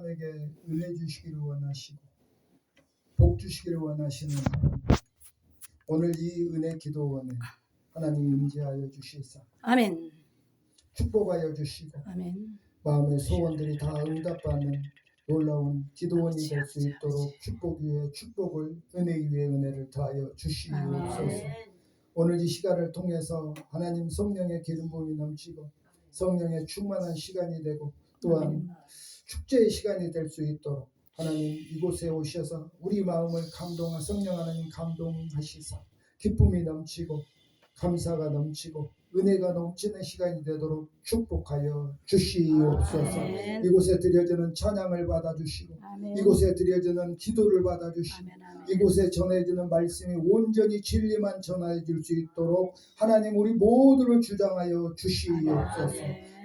사람에게 은혜 주시기를 원하시고 복 주시기를 원하시는 하나님, 오늘 이 은혜 기도원에 하나님 임재하여 주시사 아멘. 축복하여 주시고 아멘. 마음의 소원들이 다 응답받는 놀라운 기도원이 될 수 있도록 축복 위에 축복을, 은혜 위에 은혜를 더하여 주시옵소서. 오늘 이 시간을 통해서 하나님 성령의 기름 부음이 넘치고 성령의 충만한 시간이 되고 또한 축제의 시간이 될 수 있도록 하나님 이곳에 오셔서 우리 마음을 감동하 성령 하나님 감동하시사 기쁨이 넘치고 감사가 넘치고 은혜가 넘치는 시간이 되도록 축복하여 주시옵소서. 아멘. 이곳에 드려지는 찬양을 받아주시고 아멘. 이곳에 드려지는 기도를 받아주시고 아멘. 아멘. 이곳에 전해지는 말씀이 온전히 진리만 전해질 수 있도록 하나님 우리 모두를 주장하여 주시옵소서.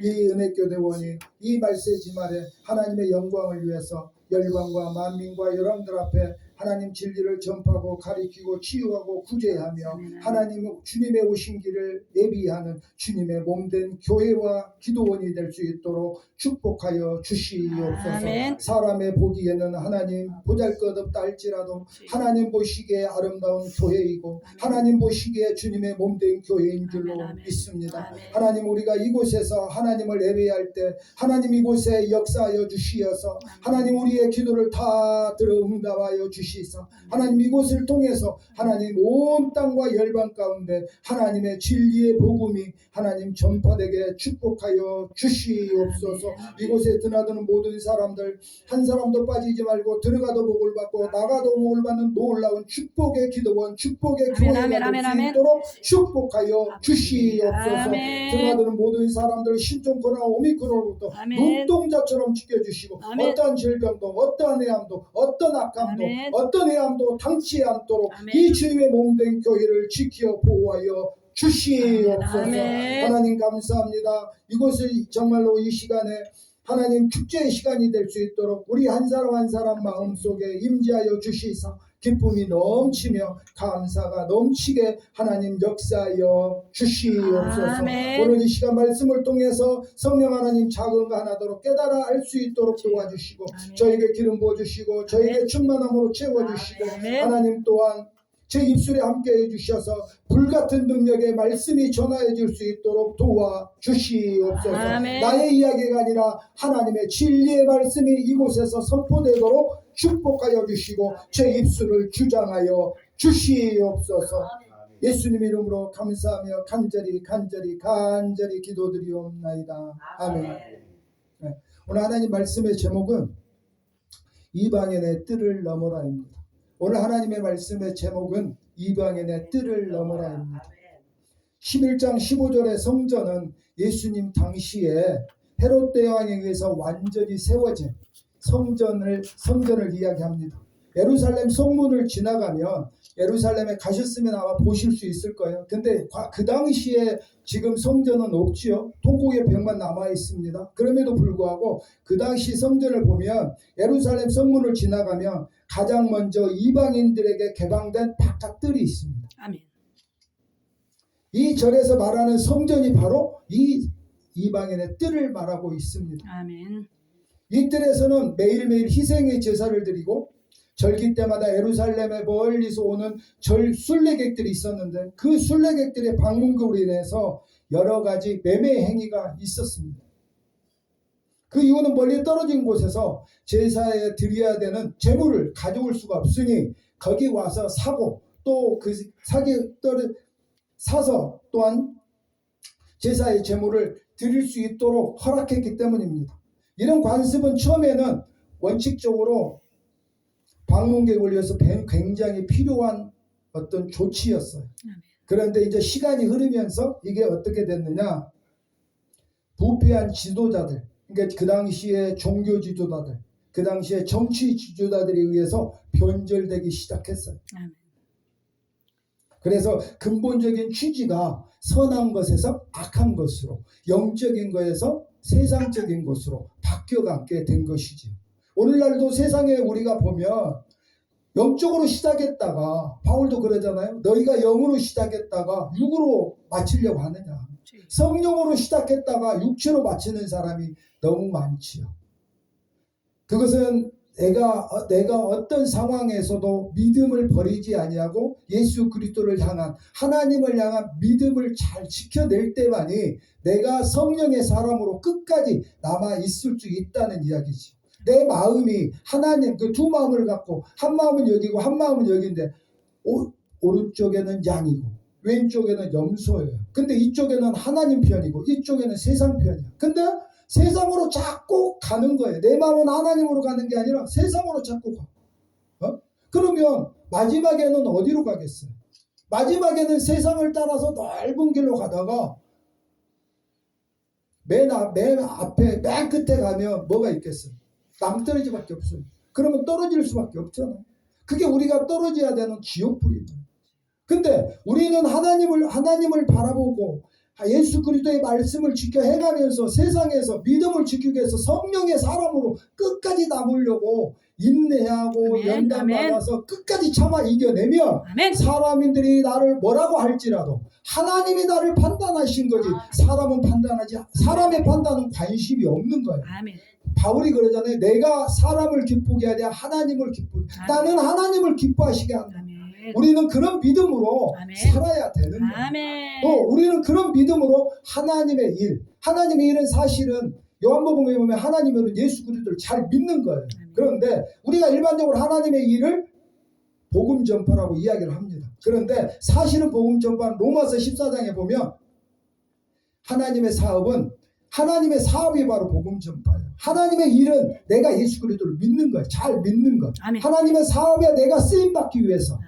이 은혜교대원이 이 말세지 말에 하나님의 영광을 위해서 열방과 만민과 여러분들 앞에 하나님 진리를 전파하고 가리키고 치유하고 구제하며 하나님 주님의 오신 길을 예비하는 주님의 몸된 교회와 기도원이 될 수 있도록 축복하여 주시옵소서. 아멘. 사람의 보기에는 하나님 보잘것없다 할지라도 하나님 보시기에 아름다운 교회이고 하나님 보시기에 주님의 몸된 교회인 줄로 믿습니다. 하나님 우리가 이곳에서 하나님을 예배할 때 하나님 이곳에 역사하여 주시어서 하나님 우리의 기도를 다 들어 응답하여 주시사 하나님 이곳을 통해서 하나님 온 땅과 열방 가운데 하나님의 진리의 복음이 하나님 전파되게 축복하여 주시옵소서. 이곳에 드나드는 모든 사람들 한 사람도 빠지지 말고 들어가도 복을 받고 나가도 복을 받는 놀라운 축복의 기도원 축복의 교회가 될 수 있도록 축복하여 주시옵소서. 드나드는 모든 사람들 신종 코로나 오미크론으로부터 눈동자처럼 지켜주시고 어떠한 질병도 어떠한 해함도 어떤 악함도 어떤 해함도 당치 않도록 이 주님의 몸된 교회를 지켜 보호하여 주시옵소서. 하나님 감사합니다. 이곳을 정말로 이 시간에 하나님 축제의 시간이 될 수 있도록 우리 한 사람 한 사람 마음속에 임재하여 주시사 기쁨이 넘치며 감사가 넘치게 하나님 역사하여 주시옵소서. 오늘 이 시간 말씀을 통해서 성령 하나님 작은 거 하나도록 깨달아 알 수 있도록 도와주시고 저에게 기름 부어주시고 저에게 충만함으로 채워주시고 하나님 또한 제 입술에 함께해 주셔서 불같은 능력의 말씀이 전하여질 수 있도록 도와주시옵소서. 나의 이야기가 아니라 하나님의 진리의 말씀이 이곳에서 선포되도록 축복하여 주시고 제 입술을 주장하여 주시옵소서. 예수님 이름으로 감사하며 간절히 기도드리옵나이다. 아멘. 네. 오늘 하나님 말씀의 제목은 이방인의 뜰을 넘어라입니다. 오늘 하나님의 말씀의 제목은 이방인의 뜰을 넘어라입니다. 11장 15절의 성전은 예수님 당시에 헤롯 대왕에 의해서 완전히 세워진 성전을 이야기합니다. 예루살렘 성문을 지나가면 예루살렘에 가셨으면 아마 보실 수 있을 거예요. 근데 그 당시에 지금 성전은 없지요. 통곡의 벽만 남아 있습니다. 그럼에도 불구하고 그 당시 성전을 보면 예루살렘 성문을 지나가면 가장 먼저 이방인들에게 개방된 바깥들이 있습니다. 아멘. 이 절에서 말하는 성전이 바로 이 이방인의 뜰을 말하고 있습니다. 아멘. 이 뜰에서는 매일매일 희생의 제사를 드리고 절기 때마다 예루살렘에 멀리서 오는 절 순례객들이 있었는데 그 순례객들의 방문으로 인해서 여러 가지 매매 행위가 있었습니다. 그 이유는 멀리 떨어진 곳에서 제사에 드려야 되는 재물을 가져올 수가 없으니 거기 와서 사고 또 그 사서 또한 제사의 재물을 드릴 수 있도록 허락했기 때문입니다. 이런 관습은 처음에는 원칙적으로 방문객을 위해서 굉장히 필요한 어떤 조치였어요. 그런데 이제 시간이 흐르면서 이게 어떻게 됐느냐, 부패한 지도자들, 그러니까 그 당시에 종교 지도자들, 그 당시에 정치 지도자들에 의해서 변절되기 시작했어요. 그래서 근본적인 취지가 선한 것에서 악한 것으로, 영적인 것에서 세상적인 것으로 바뀌어가게 된 것이지요. 오늘날도 세상에 우리가 보면 영적으로 시작했다가, 바울도 그러잖아요. 너희가 영으로 시작했다가 육으로 마치려고 하느냐. 성령으로 시작했다가 육체로 마치는 사람이 너무 많지요. 그것은 내가 어떤 상황에서도 믿음을 버리지 아니하고 예수 그리스도를 향한 하나님을 향한 믿음을 잘 지켜낼 때만이 내가 성령의 사람으로 끝까지 남아 있을 수 있다는 이야기지. 내 마음이 하나님 그 두 마음을 갖고 한 마음은 여기고 한 마음은 여기인데 오른쪽에는 양이고 왼쪽에는 염소예요. 근데 이쪽에는 하나님 편이고 이쪽에는 세상 편이야. 근데 세상으로 자꾸 가는 거예요. 내 마음은 하나님으로 가는 게 아니라 세상으로 자꾸 가. 그러면 마지막에는 어디로 가겠어요? 마지막에는 세상을 따라서 넓은 길로 가다가 맨 앞에 맨 끝에 가면 뭐가 있겠어요? 낭떠러지밖에 없어요. 그러면 떨어질 수밖에 없잖아요. 그게 우리가 떨어져야 되는 지옥불이에요. 근데 우리는 하나님을 바라보고 예수 그리스도의 말씀을 지켜 행하면서 세상에서 믿음을 지키기 위해서 성령의 사람으로 끝까지 남으려고 인내하고 연단받아서 끝까지 참아 이겨내면 사람들이 나를 뭐라고 할지라도 하나님이 나를 판단하신 거지 사람의 판단은 관심이 없는 거예요. 바울이 그러잖아요. 내가 사람을 기쁘게 하랴 하나님을 기쁘게. 나는 하나님을 기뻐하시게 한다. 우리는 그런 믿음으로 살아야 되는 거예요. 또 우리는 그런 믿음으로 하나님의 일은 사실은 요한복음에 보면 하나님은 예수 그리스도를 잘 믿는 거예요. 그런데 우리가 일반적으로 하나님의 일을 복음 전파라고 이야기를 합니다. 그런데 사실은 복음 전파는 로마서 14장에 보면 하나님의 사업이 바로 복음 전파예요. 하나님의 일은 내가 예수 그리스도를 믿는 거예요. 잘 믿는 것. 하나님의 사업에 내가 쓰임받기 위해서.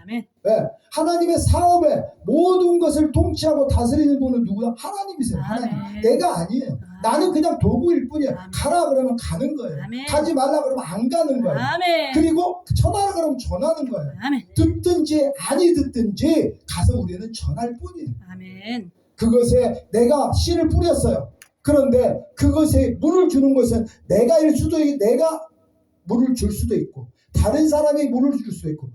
네. 하나님의 사업에 모든 것을 통치하고 다스리는 분은 누구야? 하나님이세요. 하나님. 내가 아니에요. 나는 그냥 도구일 뿐이에요. 가라 그러면 가는 거예요. 가지 말라 그러면 안 가는 거예요. 그리고 전하라 그러면 전하는 거예요. 듣든지 아니 듣든지 가서 우리는 전할 뿐이에요. 그것에 내가 씨를 뿌렸어요. 그런데 그것에 물을 주는 것은 내가 물을 줄 수도 있고 다른 사람이 물을 줄 수도 있고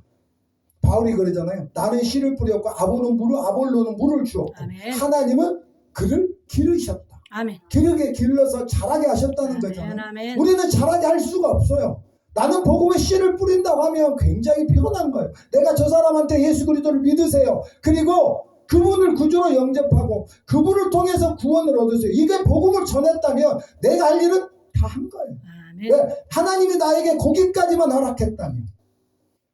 바울이 그러잖아요. 나는 씨를 뿌렸고 아볼로는 물을 주었고 하나님은 그를 기르셨다. 기르게 길러서 자라게 하셨다는 거잖아요. 우리는 자라게 할 수가 없어요. 나는 복음의 씨를 뿌린다고 하면 굉장히 피곤한 거예요. 내가 저 사람한테 예수 그리스도를 믿으세요. 그리고 그분을 구주로 영접하고 그분을 통해서 구원을 얻으세요. 이게 복음을 전했다면 내가 할 일은 다 한 거예요. 왜? 하나님이 나에게 거기까지만 허락했다면.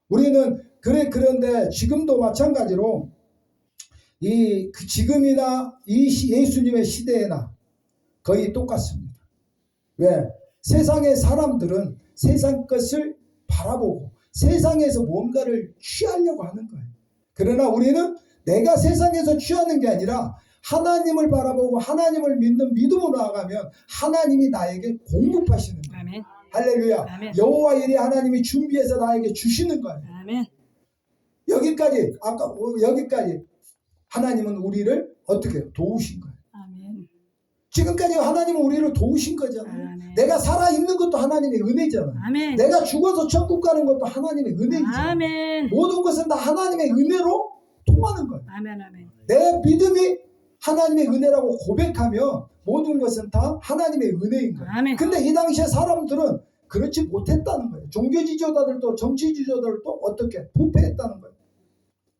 우리는 그런데 지금도 마찬가지로 지금이나 예수님의 시대에나 거의 똑같습니다. 왜? 세상의 사람들은 세상 것을 바라보고 세상에서 뭔가를 취하려고 하는 거예요. 그러나 우리는 내가 세상에서 취하는 게 아니라 하나님을 바라보고 하나님을 믿는 믿음으로 나아가면 하나님이 나에게 공급하시는 거예요. 할렐루야. 여호와 일이 하나님이 준비해서 나에게 주시는 거예요. 여기까지 하나님은 우리를 어떻게 도우신 거예요. 지금까지 하나님은 우리를 도우신 거잖아요. 내가 살아있는 것도 하나님의 은혜잖아요. 내가 죽어서 천국 가는 것도 하나님의 은혜이잖아요. 모든 것은 다 하나님의 은혜로 통하는 거예요. 내 믿음이 하나님의 은혜라고 고백하면 모든 것은 다 하나님의 은혜인 거예요. 근데 이 당시에 사람들은 그렇지 못했다는 거예요. 종교 지도자들도 정치 지도자들도 어떻게 부패했다는 거예요.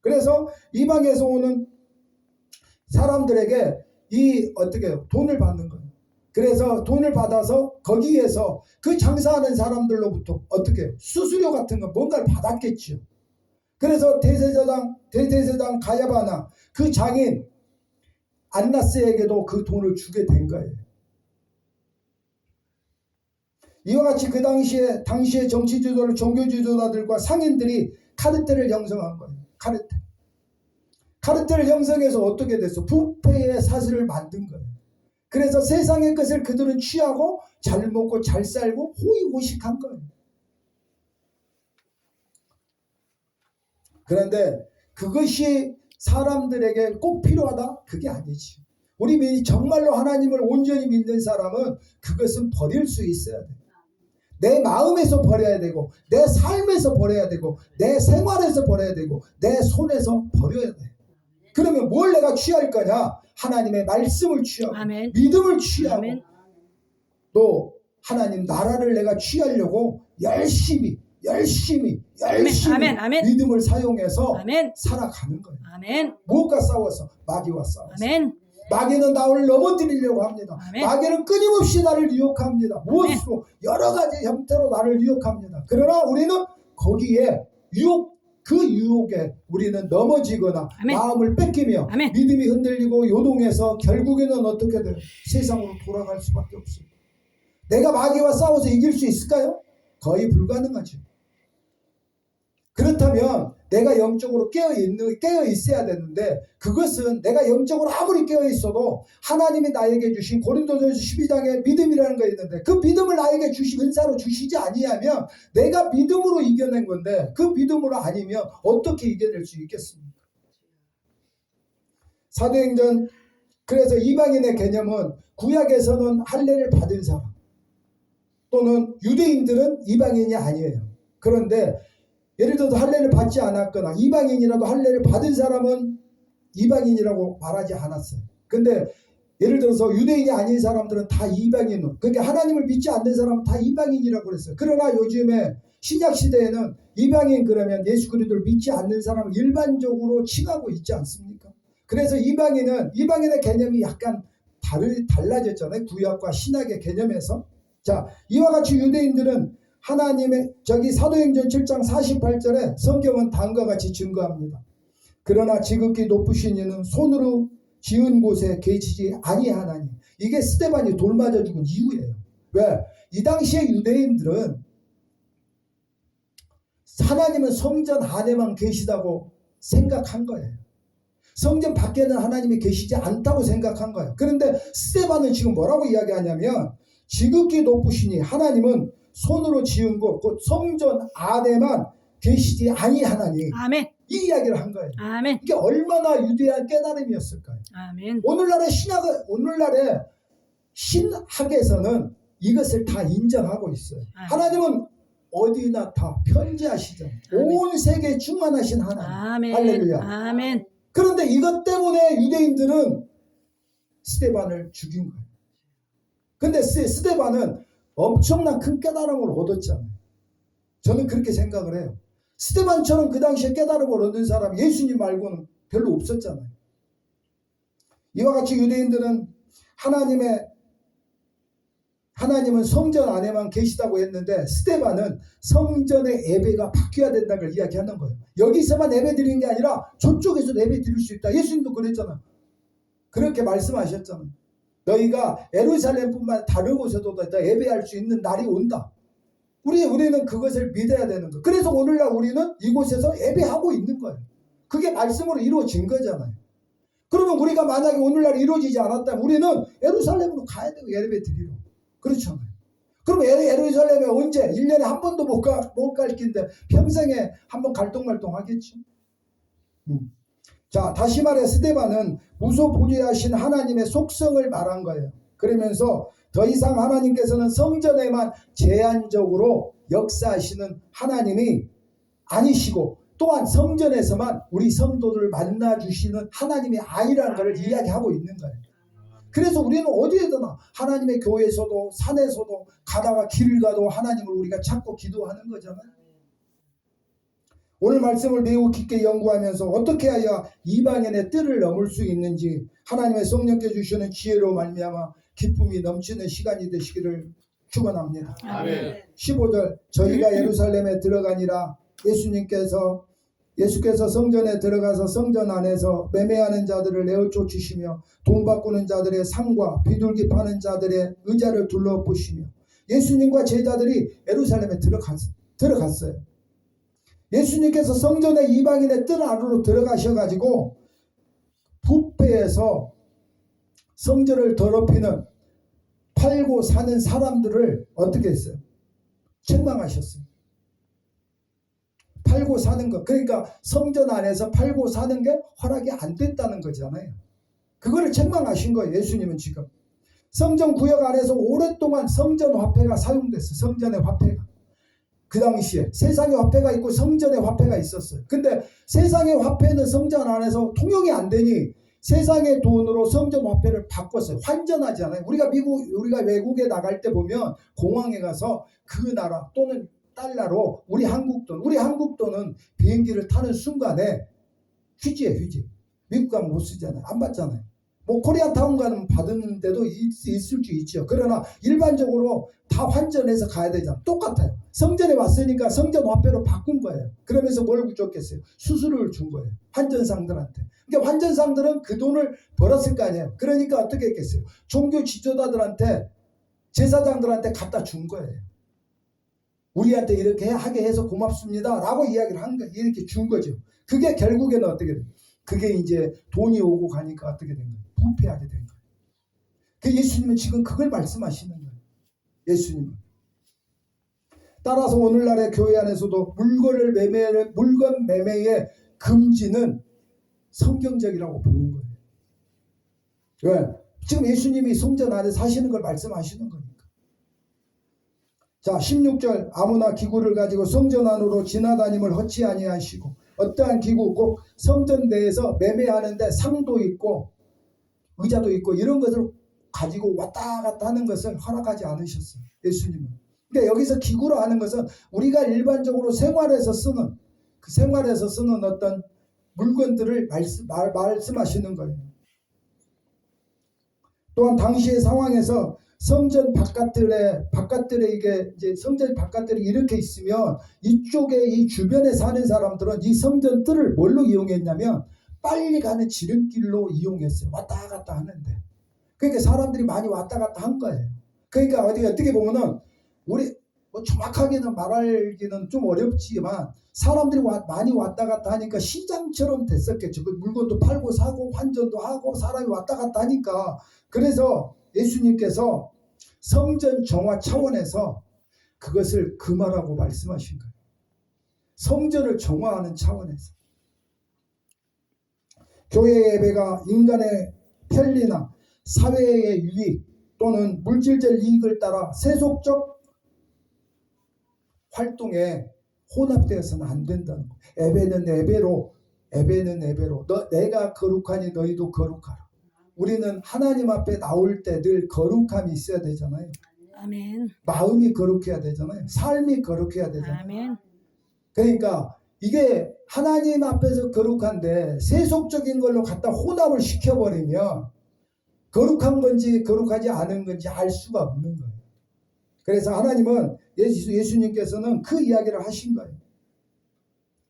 그래서 이방에서 오는 사람들에게 돈을 받는 거예요. 그래서 돈을 받아서 거기에서 그 장사하는 사람들로부터 수수료 같은 거 뭔가를 받았겠죠. 그래서 대제사장 가야바나 그 장인 안나스에게도 그 돈을 주게 된 거예요. 이와 같이 그 당시에 정치 지도자, 종교 지도자들과 상인들이 카르텔을 형성한 거예요. 카르텔을 형성해서 어떻게 됐어? 부패의 사슬을 만든 거예요. 그래서 세상의 것을 그들은 취하고 잘 먹고 잘 살고 호의호식한 거예요. 그런데 그것이 사람들에게 꼭 필요하다? 그게 아니지. 우리 정말로 하나님을 온전히 믿는 사람은 그것은 버릴 수 있어야 돼. 내 마음에서 버려야 되고 내 삶에서 버려야 되고 내 생활에서 버려야 되고 내 손에서 버려야 돼. 그러면 뭘 내가 취할 거냐? 하나님의 말씀을 취하고 믿음을 취하고 또 하나님 나라를 내가 취하려고 열심히 아멘, 아멘. 믿음을 사용해서 아멘. 살아가는 거예요. 아멘. 무엇과 싸워서? 마귀와 싸워서. 아멘. 마귀는 나를 넘어뜨리려고 합니다. 아멘. 마귀는 끊임없이 나를 유혹합니다. 무엇으로? 여러 가지 형태로 나를 유혹합니다. 그러나 우리는 거기에 그 유혹에 우리는 넘어지거나 아멘. 마음을 뺏기며 아멘. 믿음이 흔들리고 요동해서 결국에는 어떻게 돼요? 세상으로 돌아갈 수밖에 없어요. 내가 마귀와 싸워서 이길 수 있을까요? 거의 불가능하죠. 그렇다면 내가 영적으로 깨어 있어야 되는데, 그것은 내가 영적으로 아무리 깨어 있어도 하나님이 나에게 주신 고린도전서 12장에 믿음이라는 거 있는데, 그 믿음을 나에게 주신 은사로 주시지 아니하면 내가 믿음으로 이겨낸 건데, 그 믿음으로 아니면 어떻게 이겨낼 수 있겠습니까? 사도행전, 그래서 이방인의 개념은 구약에서는 할례를 받은 사람 또는 유대인들은 이방인이 아니에요. 그런데 예를 들어서 할례를 받지 않았거나 이방인이라도 할례를 받은 사람은 이방인이라고 말하지 않았어요. 근데 예를 들어서 유대인이 아닌 사람들은 다 이방인, 그러니까 하나님을 믿지 않는 사람은 다 이방인이라고 그랬어요. 그러나 요즘에 신약 시대에는 이방인 그러면 예수 그리스도를 믿지 않는 사람을 일반적으로 칭하고 있지 않습니까? 그래서 이방인의 개념이 약간 달라졌잖아요. 구약과 신약의 개념에서. 자, 이와 같이 유대인들은 하나님의 사도행전 7장 48절에 성경은 다음과 같이 증거합니다. 그러나 지극히 높으신 이는 손으로 지은 곳에 계시지 아니하나니. 이게 스데반이 돌 맞아 죽은 이유예요. 왜? 이 당시에 유대인들은 하나님은 성전 안에만 계시다고 생각한 거예요. 성전 밖에는 하나님이 계시지 않다고 생각한 거예요. 그런데 스데반은 지금 뭐라고 이야기하냐면, 지극히 높으시니 하나님은 손으로 지은 곳, 곧 성전 안에만 계시지 아니하나니. 아멘. 이 이야기를 한 거예요. 아멘. 이게 얼마나 위대한 깨달음이었을까요? 아멘. 오늘날의 신학에서는 이것을 다 인정하고 있어요. 아멘. 하나님은 어디나 다 편지하시잖아요. 온 세계에 충만하신 하나님. 아멘. 할렐루야. 아멘. 그런데 이것 때문에 유대인들은 스데반을 죽인 거예요. 근데 스데반은 엄청난 큰 깨달음을 얻었잖아요. 저는 그렇게 생각을 해요. 스데반처럼 그 당시에 깨달음을 얻은 사람이 예수님 말고는 별로 없었잖아요. 이와 같이 유대인들은 하나님은 성전 안에만 계시다고 했는데, 스데반은 성전의 예배가 바뀌어야 된다는 걸 이야기하는 거예요. 여기서만 예배 드리는 게 아니라 저쪽에서도 예배 드릴 수 있다. 예수님도 그랬잖아요. 그렇게 말씀하셨잖아요. 너희가 예루살렘뿐만 다른 곳에도 예배할 수 있는 날이 온다. 우리는 그것을 믿어야 되는 거예요. 그래서 오늘날 우리는 이곳에서 예배하고 있는 거예요. 그게 말씀으로 이루어진 거잖아요. 그러면 우리가 만약에 오늘날 이루어지지 않았다면 우리는 예루살렘으로 가야 되고 예배 드리러. 그렇잖아요. 그럼 예루살렘에 언제? 1년에 한 번도 못 갈 긴데 평생에 한 번 갈동말동 하겠죠. 자, 다시 말해 스데반은 무소부지하신 하나님의 속성을 말한 거예요. 그러면서 더 이상 하나님께서는 성전에만 제한적으로 역사하시는 하나님이 아니시고, 또한 성전에서만 우리 성도들을 만나주시는 하나님이 아니라는 것을 이야기하고 있는 거예요. 그래서 우리는 어디에서나 하나님의 교회에서도 산에서도 가다가 길을 가도 하나님을 우리가 찾고 기도하는 거잖아요. 오늘 말씀을 매우 깊게 연구하면서 어떻게 해야 이방인의 뜰을 넘을 수 있는지 하나님의 성령께 주시는 지혜로 말미암아 기쁨이 넘치는 시간이 되시기를 축원합니다. 아멘. 15절 저희가 예루살렘에 들어가니라. 예수께서 성전에 들어가서 성전 안에서 매매하는 자들을 내어 쫓으시며 돈 바꾸는 자들의 상과 비둘기 파는 자들의 의자를 둘러보시며. 예수님과 제자들이 예루살렘에 들어갔어요. 예수님께서 성전의 이방인의 뜰 안으로 들어가셔가지고 부패해서 성전을 더럽히는 팔고 사는 사람들을 어떻게 했어요? 책망하셨어요. 팔고 사는 것, 그러니까 성전 안에서 팔고 사는 게 허락이 안 됐다는 거잖아요. 그거를 책망하신 거예요. 예수님은 지금 성전 구역 안에서 오랫동안 성전 화폐가 사용됐어요. 성전의 화폐가. 그 당시에 세상의 화폐가 있고 성전의 화폐가 있었어요. 근데 세상의 화폐는 성전 안에서 통용이 안 되니 세상의 돈으로 성전 화폐를 바꿨어요. 환전하잖아요. 우리가 외국에 나갈 때 보면 공항에 가서 그 나라 또는 달러로 우리 한국 돈은 비행기를 타는 순간에 휴지예요, 휴지. 미국 가면 못 쓰잖아요. 안 받잖아요. 뭐 코리아타운 가면 받는 데도 있을 수 있죠. 그러나 일반적으로 다 환전해서 가야 되잖아요. 똑같아요. 성전에 왔으니까 성전 화폐로 바꾼 거예요. 그러면서 뭘 줬겠어요? 수수료를 준 거예요. 환전상들한테. 그러니까 환전상들은 그 돈을 벌었을 거 아니에요. 그러니까 어떻게 했겠어요? 종교 지도자들한테, 제사장들한테 갖다 준 거예요. 우리한테 이렇게 하게 해서 고맙습니다 라고 이야기를 한 거예요. 이렇게 준 거죠. 그게 결국에는 어떻게 돼요? 그게 이제 돈이 오고 가니까 어떻게 된 거예요? 부패하게 된 거예요. 그 예수님은 지금 그걸 말씀하시는 거예요. 예수님은. 따라서 오늘날의 교회 안에서도 물건 매매의 금지는 성경적이라고 보는 거예요. 왜? 지금 예수님이 성전 안에 사시는 걸 말씀하시는 거니까. 자, 16절 아무나 기구를 가지고 성전 안으로 지나다님을 허치 아니하시고 어떠한 기구 꼭 성전 내에서 매매하는데 상도 있고 의자도 있고 이런 것을 가지고 왔다 갔다 하는 것을 허락하지 않으셨어요. 예수님은. 그러니까 여기서 기구로 하는 것은 우리가 일반적으로 생활에서 쓰는 어떤 물건들을 말씀하시는 거예요. 또한 당시의 상황에서 성전 바깥들에 이제 성전 바깥들이 이렇게 있으면 이쪽에 이 주변에 사는 사람들은 이 성전 뜰을 뭘로 이용했냐면 빨리 가는 지름길로 이용했어요. 왔다 갔다 하는데. 그러니까 사람들이 많이 왔다 갔다 한 거예요. 그러니까 어떻게 보면은 우리 뭐 정확하게는 말하기는 좀 어렵지만 사람들이 많이 왔다 갔다 하니까 시장처럼 됐었겠죠. 그 물건도 팔고 사고 환전도 하고 사람이 왔다 갔다 하니까 그래서 예수님께서 성전 정화 차원에서 그것을 금하라고 말씀하신 거예요. 성전을 정화하는 차원에서. 교회 예배가 인간의 편리나 사회의 유익 또는 물질적 이익을 따라 세속적 활동에 혼합되어서는 안 된다는 거예요. 예배는 예배로 내가 거룩하니 너희도 거룩하라. 우리는 하나님 앞에 나올 때 늘 거룩함이 있어야 되잖아요. 아멘. 마음이 거룩해야 되잖아요. 삶이 거룩해야 되잖아요. 아멘. 그러니까 이게 하나님 앞에서 거룩한데 세속적인 걸로 갖다 혼합을 시켜버리면 거룩한 건지 거룩하지 않은 건지 알 수가 없는 거예요. 그래서 하나님은 예수님께서는 그 이야기를 하신 거예요.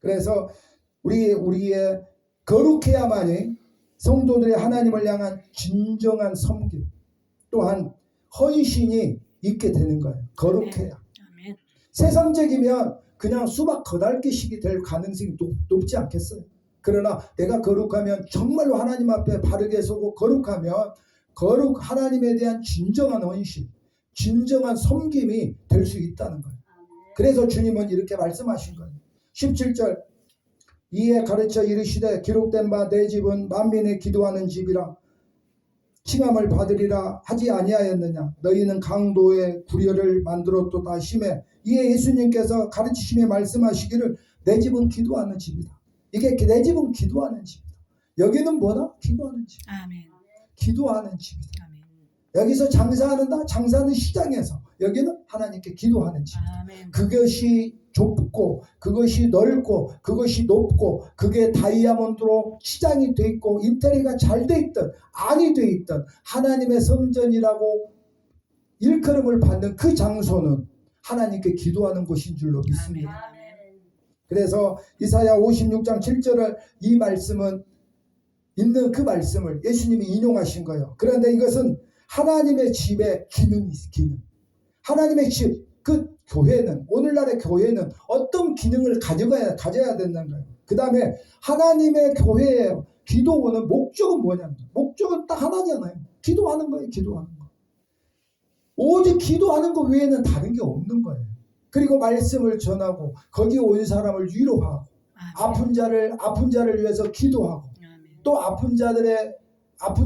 그래서 우리의 거룩해야만이 성도들의 하나님을 향한 진정한 섬김 또한 헌신이 있게 되는 거예요. 거룩해야. 아멘. 세상적이면 그냥 수박 거달기식이 될 가능성이 높지 않겠어요. 그러나 내가 거룩하면 정말로 하나님 앞에 바르게 서고 거룩하면 하나님에 대한 진정한 헌신, 진정한 섬김이 될 수 있다는 거예요. 그래서 주님은 이렇게 말씀하신 거예요. 17절 이에 가르쳐 이르시되 기록된 바 내 집은 만민의 기도하는 집이라 칭함을 받으리라 하지 아니하였느냐. 너희는 강도의 구려를 만들었도다 심해. 이에 예수님께서 가르치시며 말씀하시기를 내 집은 기도하는 집이다. 이게 내 집은 기도하는 집이다. 여기는 뭐다? 기도하는 집. 아멘. 기도하는 집이다. 아멘. 여기서 장사하는다? 장사는 시장에서. 여기는 하나님께 기도하는 집. 아멘. 그것이 좁고 그것이 넓고 그것이 높고 그게 다이아몬드로 치장이 돼 있고 인테리어가 잘 돼 있던 아니 돼 있던 하나님의 성전이라고 일컬음을 받는 그 장소는 하나님께 기도하는 곳인 줄로 믿습니다. 아멘. 그래서 이사야 56장 7절을 이 말씀은 있는 그 말씀을 예수님이 인용하신 거예요. 그런데 이것은 하나님의 집의 기능. 하나님의 집, 그 교회는 오늘날의 교회는 어떤 기능을 가져야 된다는 거예요. 그 다음에 하나님의 교회의 기도원은 목적은 뭐냐면 목적은 딱 하나잖아요. 기도하는 거예요. 기도하는 거. 오직 기도하는 것 외에는 다른 게 없는 거예요. 그리고 말씀을 전하고 거기 온 사람을 위로하고 아픈 자를 위해서 기도하고 또 아픈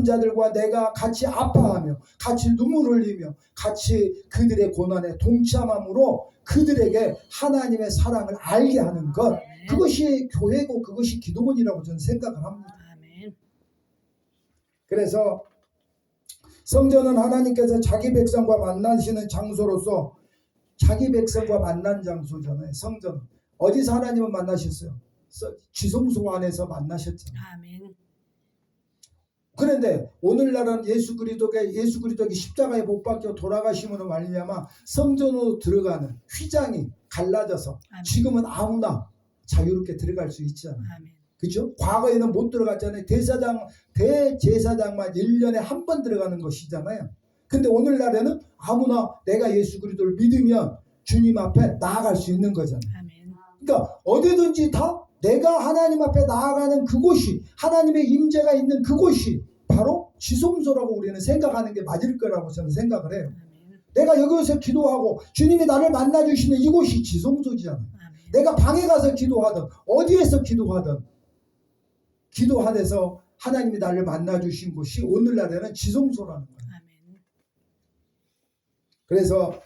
자들과 내가 같이 아파하며 같이 눈물 흘리며 같이 그들의 고난에 동참함으로 그들에게 하나님의 사랑을 알게 하는 것, 그것이 교회고 그것이 기도원이라고 저는 생각을 합니다. 그래서 성전은 하나님께서 자기 백성과 만나시는 장소로서 자기 백성과 만난 장소잖아요. 성전 어디서 하나님을 만나셨어요? 지성소 안에서 만나셨잖아요. 아멘. 그런데 오늘날은 예수 그리스도께 십자가에 못 박혀 돌아가심으로 말미암아 성전으로 들어가는 휘장이 갈라져서 아멘. 지금은 아무나 자유롭게 들어갈 수 있잖아요. 아멘. 그죠? 과거에는 못 들어갔잖아요. 대제사장만 1년에 한 번 들어가는 것이잖아요. 근데 오늘날에는 아무나 내가 예수 그리스도를 믿으면 주님 앞에 나아갈 수 있는 거잖아요. 아멘. 그러니까 어디든지 다 내가 하나님 앞에 나아가는 그곳이, 하나님의 임재가 있는 그곳이 바로 지성소라고 우리는 생각하는 게 맞을 거라고 저는 생각을 해요. 아멘. 내가 여기서 기도하고 주님이 나를 만나주시는 이곳이 지성소잖아요. 아멘. 내가 방에 가서 기도하든 어디에서 기도하든 기도하면서 하나님이 나를 만나주신 곳이 오늘날에는 지성소라는 거예요. 아멘. 그래서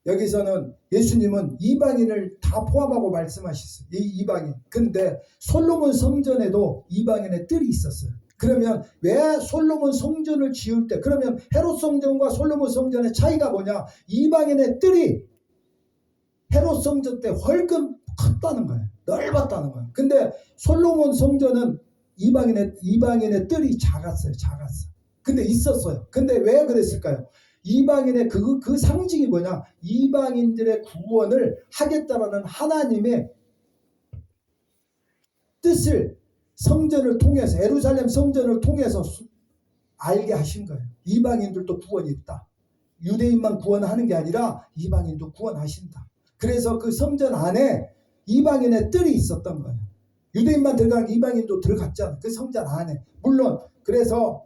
여기서는 예수님은 이방인을 다 포함하고 말씀하셨어요. 이 이방인. 근데 솔로몬 성전에도 이방인의 뜰이 있었어요. 그러면 왜 솔로몬 성전을 지을 때, 그러면 헤롯 성전과 솔로몬 성전의 차이가 뭐냐? 이방인의 뜰이 헤롯 성전 때 훨씬 컸다는 거예요. 넓었다는 거예요. 근데 솔로몬 성전은 이방인의 뜰이 작았어요. 근데 있었어요. 근데 왜 그랬을까요? 이방인의 그 상징이 뭐냐? 이방인들의 구원을 하겠다라는 하나님의 뜻을 성전을 통해서, 예루살렘 성전을 통해서 알게 하신 거예요. 이방인들도 구원이 있다. 유대인만 구원하는 게 아니라 이방인도 구원하신다. 그래서 그 성전 안에 이방인의 뜰이 있었던 거예요. 유대인만 들어가는 이방인도 들어갔잖아요. 그 성전 안에. 물론 그래서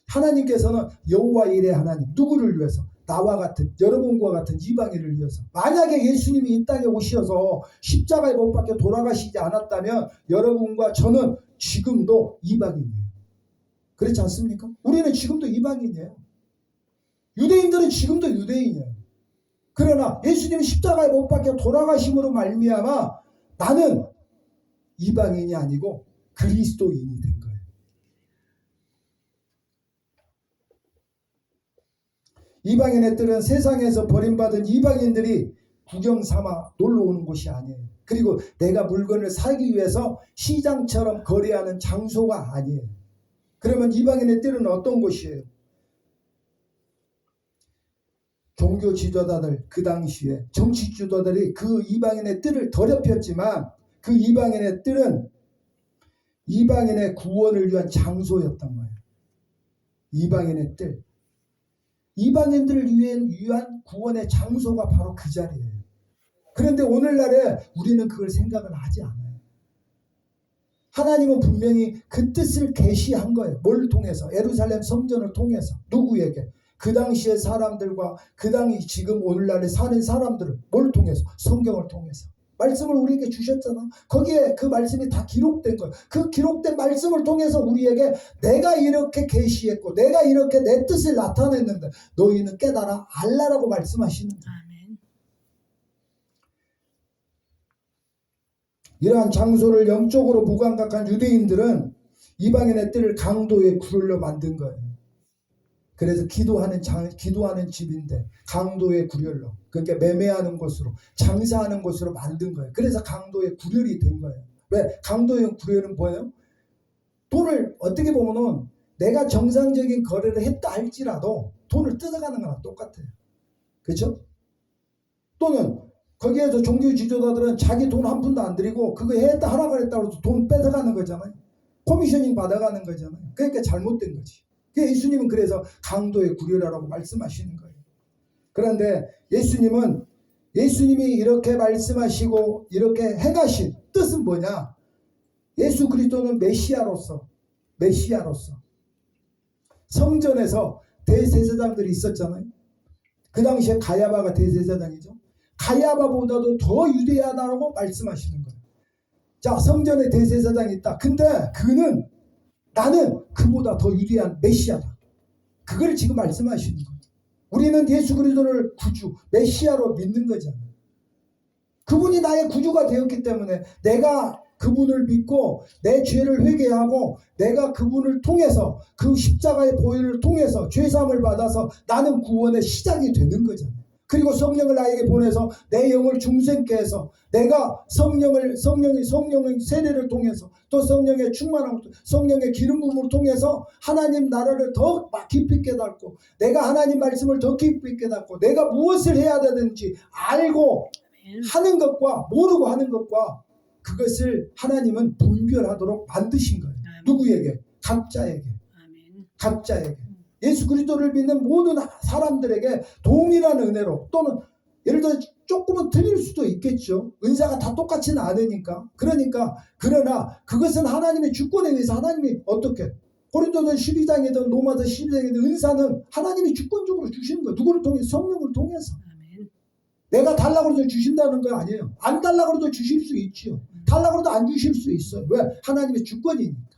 하나님께서는 여호와 일의 하나님, 누구를 위해서? 나와 같은, 여러분과 같은 이방인을 위해서. 만약에 예수님이 이 땅에 오셔서 십자가에 못 박혀 돌아가시지 않았다면 여러분과 저는 지금도 이방인이에요. 그렇지 않습니까? 우리는 지금도 이방인이에요. 유대인들은 지금도 유대인이에요. 그러나 예수님이 십자가에 못 박혀 돌아가심으로 말미암아 나는 이방인이 아니고 그리스도인이 된 거예요. 이방인의 뜰은 세상에서 버림받은 이방인들이 구경 삼아 놀러 오는 곳이 아니에요. 그리고 내가 물건을 사기 위해서 시장처럼 거래하는 장소가 아니에요. 그러면 이방인의 뜰은 어떤 곳이에요? 종교 지도자들, 그 당시에 정치 지도자들이 그 이방인의 뜰을 더럽혔지만 그 이방인의 뜰은 이방인의 구원을 위한 장소였던 거예요. 이방인의 뜰. 이방인들을 위한 구원의 장소가 바로 그 자리예요. 그런데 오늘날에 우리는 그걸 생각을 하지 않아요. 하나님은 분명히 그 뜻을 계시한 거예요. 뭘 통해서? 예루살렘 성전을 통해서. 누구에게? 그 당시의 사람들과 그 당시 지금 오늘날에 사는 사람들을 뭘 통해서? 성경을 통해서. 말씀을 우리에게 주셨잖아. 거기에 그 말씀이 다 기록된 거예요. 그 기록된 말씀을 통해서 우리에게 내가 이렇게 계시했고 내가 이렇게 내 뜻을 나타냈는데 너희는 깨달아 알라라고 말씀하시는 거예요. 아멘. 이러한 장소를 영적으로 무감각한 유대인들은 이방인의 뜰을 강도의 구를로 만든 거예요. 그래서 기도하는 집인데 강도의 구렬로, 그러니까 매매하는 곳으로, 장사하는 곳으로 만든 거예요. 그래서 강도의 구렬이 된 거예요. 왜? 강도의 구렬은 뭐예요? 돈을 어떻게 보면은 내가 정상적인 거래를 했다 할지라도 돈을 뜯어가는 거랑 똑같아요. 그렇죠? 또는 거기에서 종교 지도자들은 자기 돈 한 푼도 안 들이고 그거 했다 하라 그랬다고 해서 돈 뺏어가는 거잖아요. 코미셔닝 받아가는 거잖아요. 그러니까 잘못된 거지. 예수님은 그래서 강도의 구렬하라고 말씀하시는 거예요. 그런데 예수님이 이렇게 말씀하시고 이렇게 행하신 뜻은 뭐냐? 예수 그리스도는 메시아로서 성전에서 대제사장들이 있었잖아요. 그 당시에 가야바가 대제사장이죠. 가야바보다도 더 유대하다고 말씀하시는 거예요. 자, 성전에 대제사장이 있다. 근데 나는 그보다 더 유대한 메시아다. 그걸 지금 말씀하시는 거예요. 우리는 예수 그리스도를 구주, 메시아로 믿는 거잖아요. 그분이 나의 구주가 되었기 때문에 내가 그분을 믿고 내 죄를 회개하고 내가 그분을 통해서 그 십자가의 보혈을 통해서 죄사함을 받아서 나는 구원의 시작이 되는 거잖아요. 그리고 성령을 나에게 보내서 내 영을 중생케 해서 내가 성령의 세례를 통해서 또 성령의 충만함, 성령의 기름 부음을 통해서 하나님 나라를 더 깊이 깨닫고 내가 하나님 말씀을 더 깊이 깨닫고 내가 무엇을 해야 되는지 알고 하는 것과 모르고 하는 것과 그것을 하나님은 분별하도록 만드신 거예요. 누구에게? 각자에게. 각자에게. 예수 그리스도를 믿는 모든 사람들에게 동일한 은혜로 또는 예를 들어 조금은 틀릴 수도 있겠죠. 은사가 다 똑같지는 않으니까. 그러나 그것은 하나님의 주권에 의해서 하나님이 어떻게 고린도전 12장이든 로마서 12장이든 은사는 하나님이 주권적으로 주시는 거예요. 누구를 통해서? 성령을 통해서. 내가 달라고 해서 주신다는 거 아니에요. 안 달라고 해도 주실 수 있죠. 달라고 해도 안 주실 수 있어요. 왜? 하나님의 주권이니까.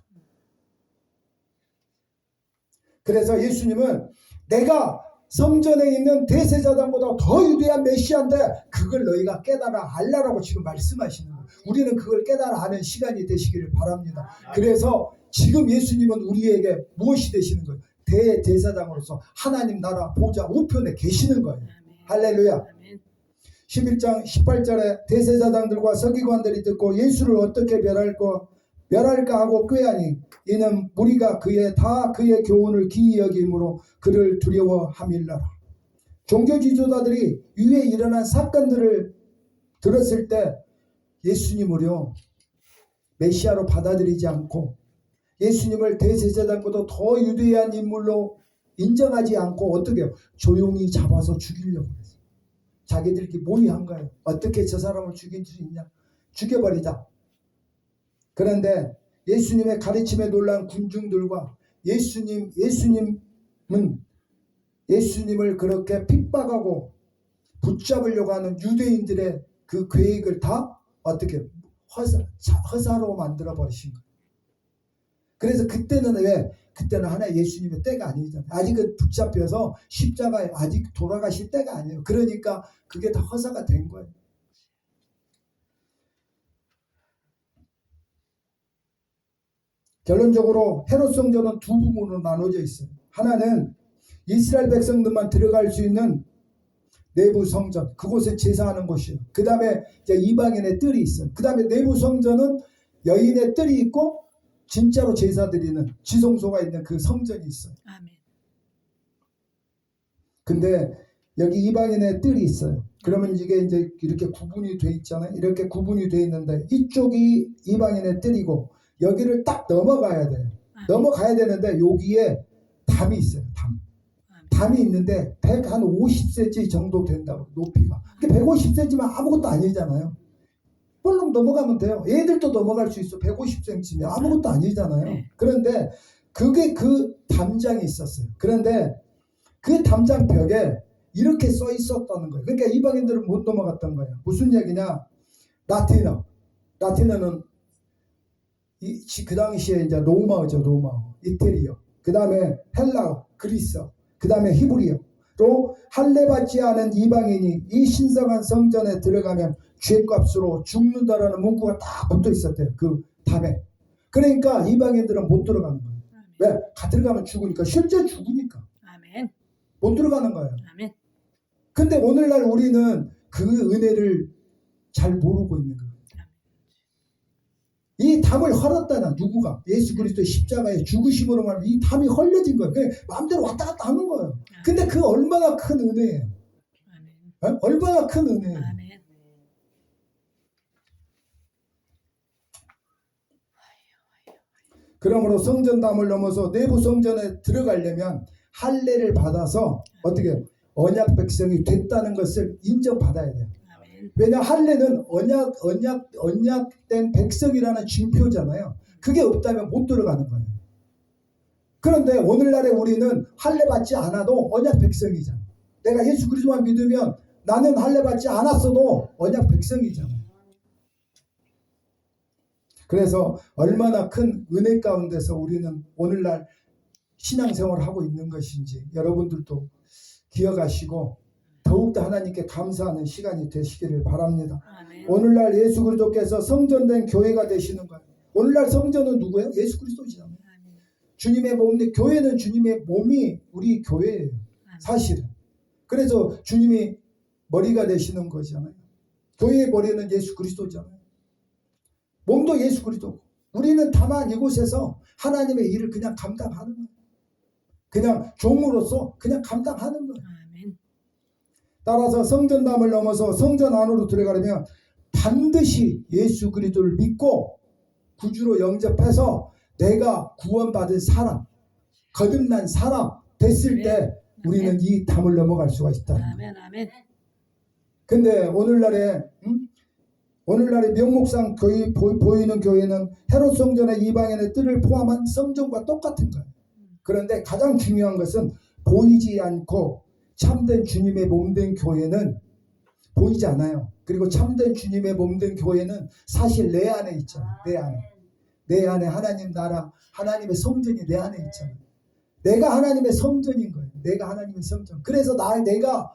그래서 예수님은 내가 성전에 있는 대제사장보다 더 위대한 메시아인데 그걸 너희가 깨달아 알라라고 지금 말씀하시는 거예요. 우리는 그걸 깨달아 아는 시간이 되시기를 바랍니다. 그래서 지금 예수님은 우리에게 무엇이 되시는 거예요? 대제사장으로서 하나님 나라 보좌 우편에 계시는 거예요. 할렐루야. 11장 18절에 대제사장들과 서기관들이 듣고 예수를 어떻게 멸할까 하고 꾀하니 이는 무리가 그의 교훈을 기이 여김으로 그를 두려워함일러라. 종교 지도자들이 위에 일어난 사건들을 들었을 때 예수님을요 메시아로 받아들이지 않고 예수님을 대제사장보다 더 위대한 인물로 인정하지 않고 어떻게 해요? 조용히 잡아서 죽이려고 했어요. 자기들끼리 모의한 거예요. 어떻게 저 사람을 죽일 수 있냐? 죽여버리자. 그런데 예수님의 가르침에 놀란 군중들과 예수님을 그렇게 핍박하고 붙잡으려고 하는 유대인들의 그 계획을 다 어떻게 허사로 만들어 버리신 거예요. 그래서 그때는 하나 예수님의 때가 아니잖아요. 아직은 붙잡혀서 십자가에 아직 돌아가실 때가 아니에요. 그러니까 그게 다 허사가 된 거예요. 결론적으로 헤롯 성전은 두 부분으로 나눠져 있어요. 하나는 이스라엘 백성들만 들어갈 수 있는 내부 성전, 그곳에 제사하는 곳이에요. 그 다음에 이방인의 뜰이 있어요. 그 다음에 내부 성전은 여인의 뜰이 있고 진짜로 제사 드리는 지성소가 있는 그 성전이 있어요. 아멘. 근데 여기 이방인의 뜰이 있어요. 그러면 이게 이제 이렇게 구분이 돼 있잖아요. 이렇게 구분이 돼 있는데 이쪽이 이방인의 뜰이고 여기를 딱 넘어가야 돼요. 넘어가야 되는데 여기에 담이 있어요. 담이 있는데 150cm 정도 된다고 높이가. 150cm면 아무것도 아니잖아요. 볼록 넘어가면 돼요. 애들도 넘어갈 수 있어. 150cm면 아무것도 아니잖아요. 그런데 그게 그 담장이 있었어요. 그런데 그 담장 벽에 이렇게 써 있었다는 거예요. 그러니까 이방인들은 못 넘어갔던 거예요. 무슨 얘기냐? 라틴어는 그 당시에 이제 로마어죠. 로마어, 이태리어. 그 다음에 헬라어, 그리스어. 그 다음에 히브리어로 할례받지 않은 이방인이 이 신성한 성전에 들어가면 죄값으로 죽는다라는 문구가 딱 붙어 있었대요. 그 담에. 그러니까 이방인들은 못 들어가는 거예요. 왜? 들어가면 죽으니까. 실제 죽으니까. 아멘. 못 들어가는 거예요. 아멘. 근데 오늘날 우리는 그 은혜를 잘 모르고 있는 거예요. 이 담을 헐었다는 누구가? 예수 그리스도의 십자가의 죽으심으로 말하면 이 담이 헐려진 거예요. 그냥 마음대로 왔다 갔다 하는 거예요. 근데 그 얼마나 큰 은혜예요. 아멘. 얼마나 큰 은혜예요. 아멘. 그러므로 성전담을 넘어서 내부 성전에 들어가려면 할례를 받아서 어떻게 해요? 언약 백성이 됐다는 것을 인정받아야 돼요. 왜냐 할례는 언약된 백성이라는 징표잖아요. 그게 없다면 못 들어가는 거예요. 그런데 오늘날에 우리는 할례 받지 않아도 언약 백성이잖아. 내가 예수 그리스도만 믿으면 나는 할례 받지 않았어도 언약 백성이잖아. 그래서 얼마나 큰 은혜 가운데서 우리는 오늘날 신앙생활을 하고 있는 것인지 여러분들도 기억하시고 더욱 더욱더 하나님께 감사하는 시간이 되시기를 바랍니다. 아멘. 오늘날 예수 그리스도께서 성전된 교회가 되시는 거예요. 오늘날 성전은 누구예요? 예수 그리스도시잖아요. 아멘. 주님의 몸인데 교회는 주님의 몸이 우리 교회예요. 사실은. 그래서 주님이 머리가 되시는 거잖아요. 교회의 머리는 예수 그리스도잖아요. 몸도 예수 그리스도고 우리는 다만 이곳에서 하나님의 일을 그냥 감당하는 거예요. 그냥 종으로서 그냥 감당하는 거예요. 아멘. 따라서 성전담을 넘어서 성전 안으로 들어가려면 반드시 예수 그리스도를 믿고 구주로 영접해서 내가 구원받은 사람, 거듭난 사람 됐을 때 우리는 이 담을 넘어갈 수가 있다. 아멘. 아멘. 근데 오늘날에 명목상 보이는 교회는 헤롯 성전의 이방인의 뜰을 포함한 성전과 똑같은 거예요. 그런데 가장 중요한 것은 보이지 않고 참된 주님의 몸된 교회는 보이지 않아요. 그리고 참된 주님의 몸된 교회는 사실 내 안에 있잖아요. 내 안에 하나님 나라, 하나님의 성전이 내 안에 있잖아요. 내가 하나님의 성전인 거예요. 내가 하나님의 성전. 그래서 내가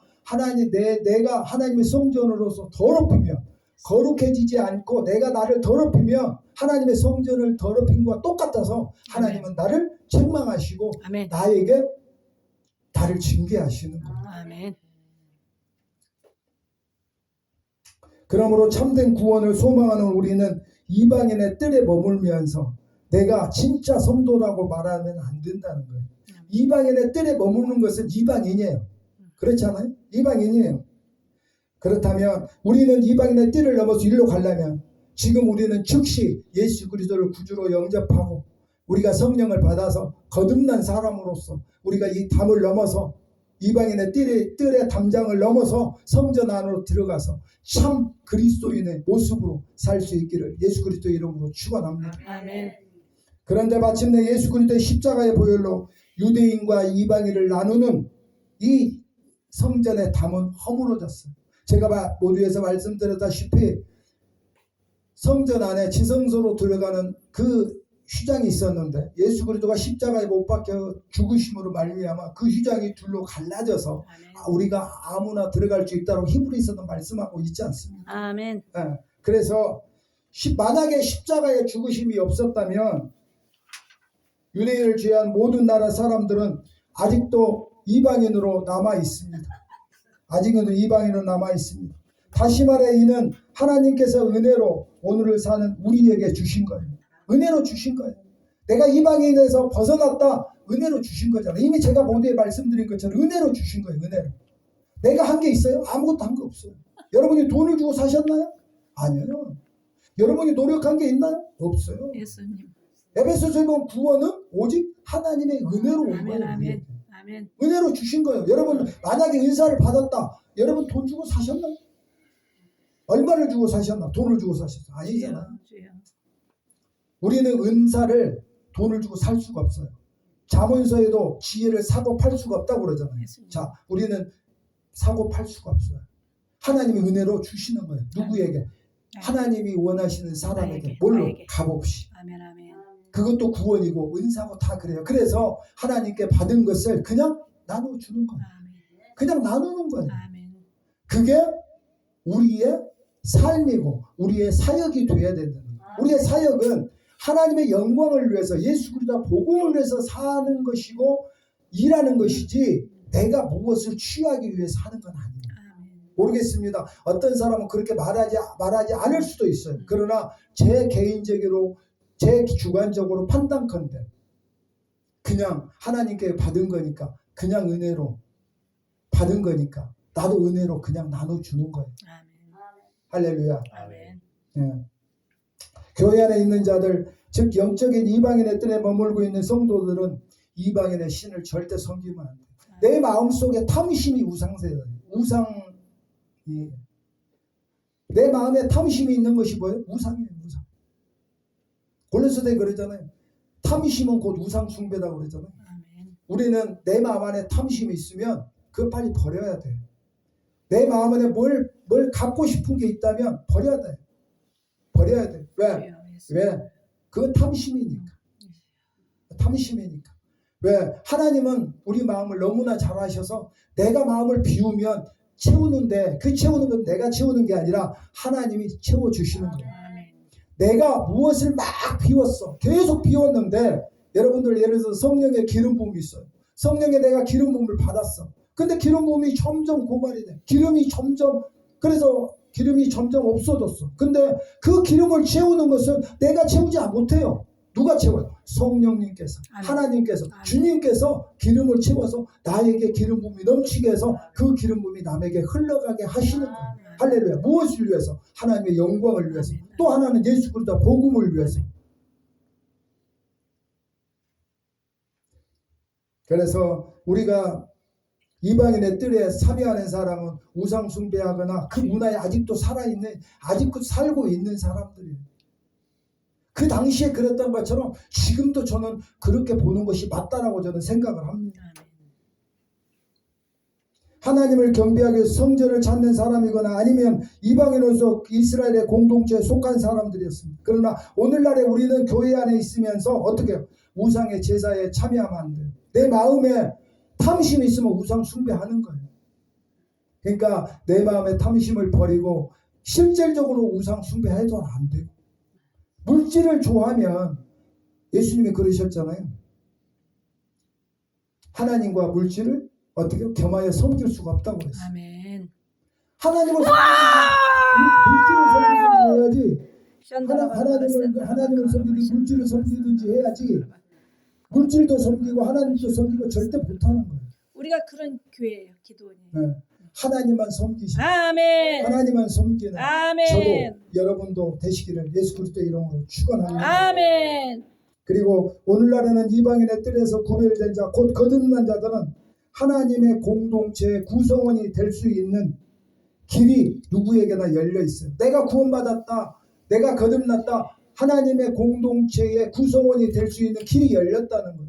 하나님의 성전으로서 더럽히며 거룩해지지 않고 내가 나를 더럽히며 하나님의 성전을 더럽힌 것과 똑같아서 하나님은 나를 책망하시고 아멘. 나에게 나를 징계하시는 거예요. 아멘. 그러므로 참된 구원을 소망하는 우리는 이방인의 뜰에 머물면서 내가 진짜 성도라고 말하면 안 된다는 거예요. 이방인의 뜰에 머무는 것은 이방인이에요. 그렇지 않아요? 이방인이에요. 그렇다면 우리는 이방인의 뜰을 넘어서 일로 가려면 지금 우리는 즉시 예수 그리스도를 구주로 영접하고 우리가 성령을 받아서 거듭난 사람으로서 우리가 이 담을 넘어서 이방인의 뜰의 담장을 넘어서 성전 안으로 들어가서 참 그리스도인의 모습으로 살 수 있기를 예수 그리스도의 이름으로 축원합니다. 아멘. 그런데 마침내 예수 그리스도의 십자가의 보혈로 유대인과 이방인을 나누는 이 성전의 담은 허물어졌어요. 제가 모두에서 말씀드렸다시피 성전 안에 지성소로 들어가는 그 휘장이 있었는데 예수 그리스도가 십자가에 못 박혀 죽으심으로 말미암아 그 휘장이 둘로 갈라져서 우리가 아무나 들어갈 수 있다고 히브리서도 말씀하고 있지 않습니까? 아멘. 네. 그래서 만약에 십자가의 죽으심이 없었다면 유대인을 제외한 모든 나라 사람들은 아직도 이방인으로 남아 있습니다. 아직은 이방인으로 남아 있습니다. 다시 말해 이는 하나님께서 은혜로 오늘을 사는 우리에게 주신 거예요. 은혜로 주신 거예요. 내가 이방인에서 벗어났다. 은혜로 주신 거잖아요. 이미 제가 모두에 말씀드린 것처럼 은혜로 주신 거예요. 은혜로. 내가 한 게 있어요? 아무것도 한 게 없어요. 여러분이 돈을 주고 사셨나요? 아니요. 여러분이 노력한 게 있나요? 없어요. 예수님. 에베소서에 보면 구원은 오직 하나님의 은혜로 온 거예요. 아멘. 아멘. 은혜로 주신 거예요. 여러분 만약에 은사를 받았다. 여러분 돈 주고 사셨나요? 얼마를 주고 사셨나? 돈을 주고 사셨어요? 아니잖아요. 우리는 은사를 돈을 주고 살 수가 없어요. 잠언서에도 지혜를 사고 팔 수가 없다고 그러잖아요. 자, 우리는 사고 팔 수가 없어요. 하나님이 은혜로 주시는 거예요. 누구에게? 하나님이 원하시는 사람에게. 뭘로? 값없이. 아멘. 아멘. 그것도 구원이고 은사고 다 그래요. 그래서 하나님께 받은 것을 그냥 나눠주는 거예요. 그냥 나누는 거예요. 아멘. 그게 우리의 삶이고 우리의 사역이 돼야 된다는 거예요. 우리의 사역은 하나님의 영광을 위해서 예수 그리스도 복음을 위해서 사는 것이고 일하는 것이지 내가 무엇을 취하기 위해서 하는 건 아니에요. 모르겠습니다. 어떤 사람은 그렇게 말하지 않을 수도 있어요. 그러나 제 개인적으로 제 주관적으로 판단컨대 그냥 하나님께 받은 거니까 그냥 은혜로 받은 거니까 나도 은혜로 그냥 나눠주는 거예요. 할렐루야. 아멘. 예. 교회 안에 있는 자들 즉 영적인 이방인의 뜰에 머물고 있는 성도들은 이방인의 신을 절대 섬기면 안 돼. 내 마음속에 탐심이 우상세예요. 내 마음에 탐심이 있는 것이 뭐예요? 우상이에요. 우상. 골로새서에 그러잖아요. 탐심은 곧 우상 숭배다고 그러잖아요. 아멘. 우리는 내 마음 안에 탐심이 있으면 그거 빨리 버려야 돼. 내 마음 안에 뭘 갖고 싶은 게 있다면 버려야 돼. 버려야 돼. 왜? 그건 탐심이니까. 탐심이니까. 왜? 하나님은 우리 마음을 너무나 잘 아셔서 내가 마음을 비우면 채우는데 그 채우는 건 내가 채우는 게 아니라 하나님이 채워주시는 거예요. 내가 무엇을 막 비웠어. 계속 비웠는데 여러분들 예를 들어서 성령의 기름 부음이 있어요. 성령에 내가 기름 부음을 받았어. 근데 기름 부음이 점점 고갈이 돼. 그래서 기름이 점점 없어졌어. 근데 그 기름을 채우는 것은 내가 채우지 못해요. 누가 채워요? 성령님께서, 하나님께서, 주님께서 기름을 채워서 나에게 기름 부음이 넘치게 해서 그 기름 부음이 남에게 흘러가게 하시는 거예요. 할렐루야. 무엇을 위해서? 하나님의 영광을 위해서. 또 하나는 예수 그리스도 복음을 위해서. 그래서 우리가 이방인의 뜰에 참여하는 사람은 우상 숭배하거나 그 문화에 아직도 살아있는, 아직도 살고 있는 사람들이에요. 그 당시에 그랬던 것처럼 지금도 저는 그렇게 보는 것이 맞다라고 저는 생각을 합니다. 하나님을 경배하기 위해서 성전을 찾는 사람이거나 아니면 이방인으로서 이스라엘의 공동체에 속한 사람들이었습니다. 그러나 오늘날에 우리는 교회 안에 있으면서 어떻게 해요? 우상의 제사에 참여하면 안 돼요. 내 마음에 탐심이 있으면 우상 숭배하는 거예요. 그러니까 내 마음의 탐심을 버리고 실질적으로 우상 숭배해도 안 돼요. 물질을 좋아하면 예수님이 그러셨잖아요. 하나님과 물질을 어떻게 겸하여 섬길 수가 없다고 그랬어요. 아멘. 하나님을 물질을 섬기든지 해야지. 하나님을 섬기든지 물질을 섬기든지 해야지. 물질도 섬기고 하나님도 섬기고 절대 못하는 거예요. 우리가 그런 교회예요. 기도원이. 네. 하나님만 섬기시고 아멘. 하나님만 섬기는 아멘. 저도 여러분도 되시기를 예수 그리스도의 이름으로 축원합니다. 아멘. 그리고 오늘날에는 이방인의 뜰에서 구별된 자, 곧 거듭난 자들은 하나님의 공동체의 구성원이 될 수 있는 길이 누구에게나 열려 있어요. 내가 구원받았다, 내가 거듭났다, 하나님의 공동체의 구성원이 될 수 있는 길이 열렸다는 거예요.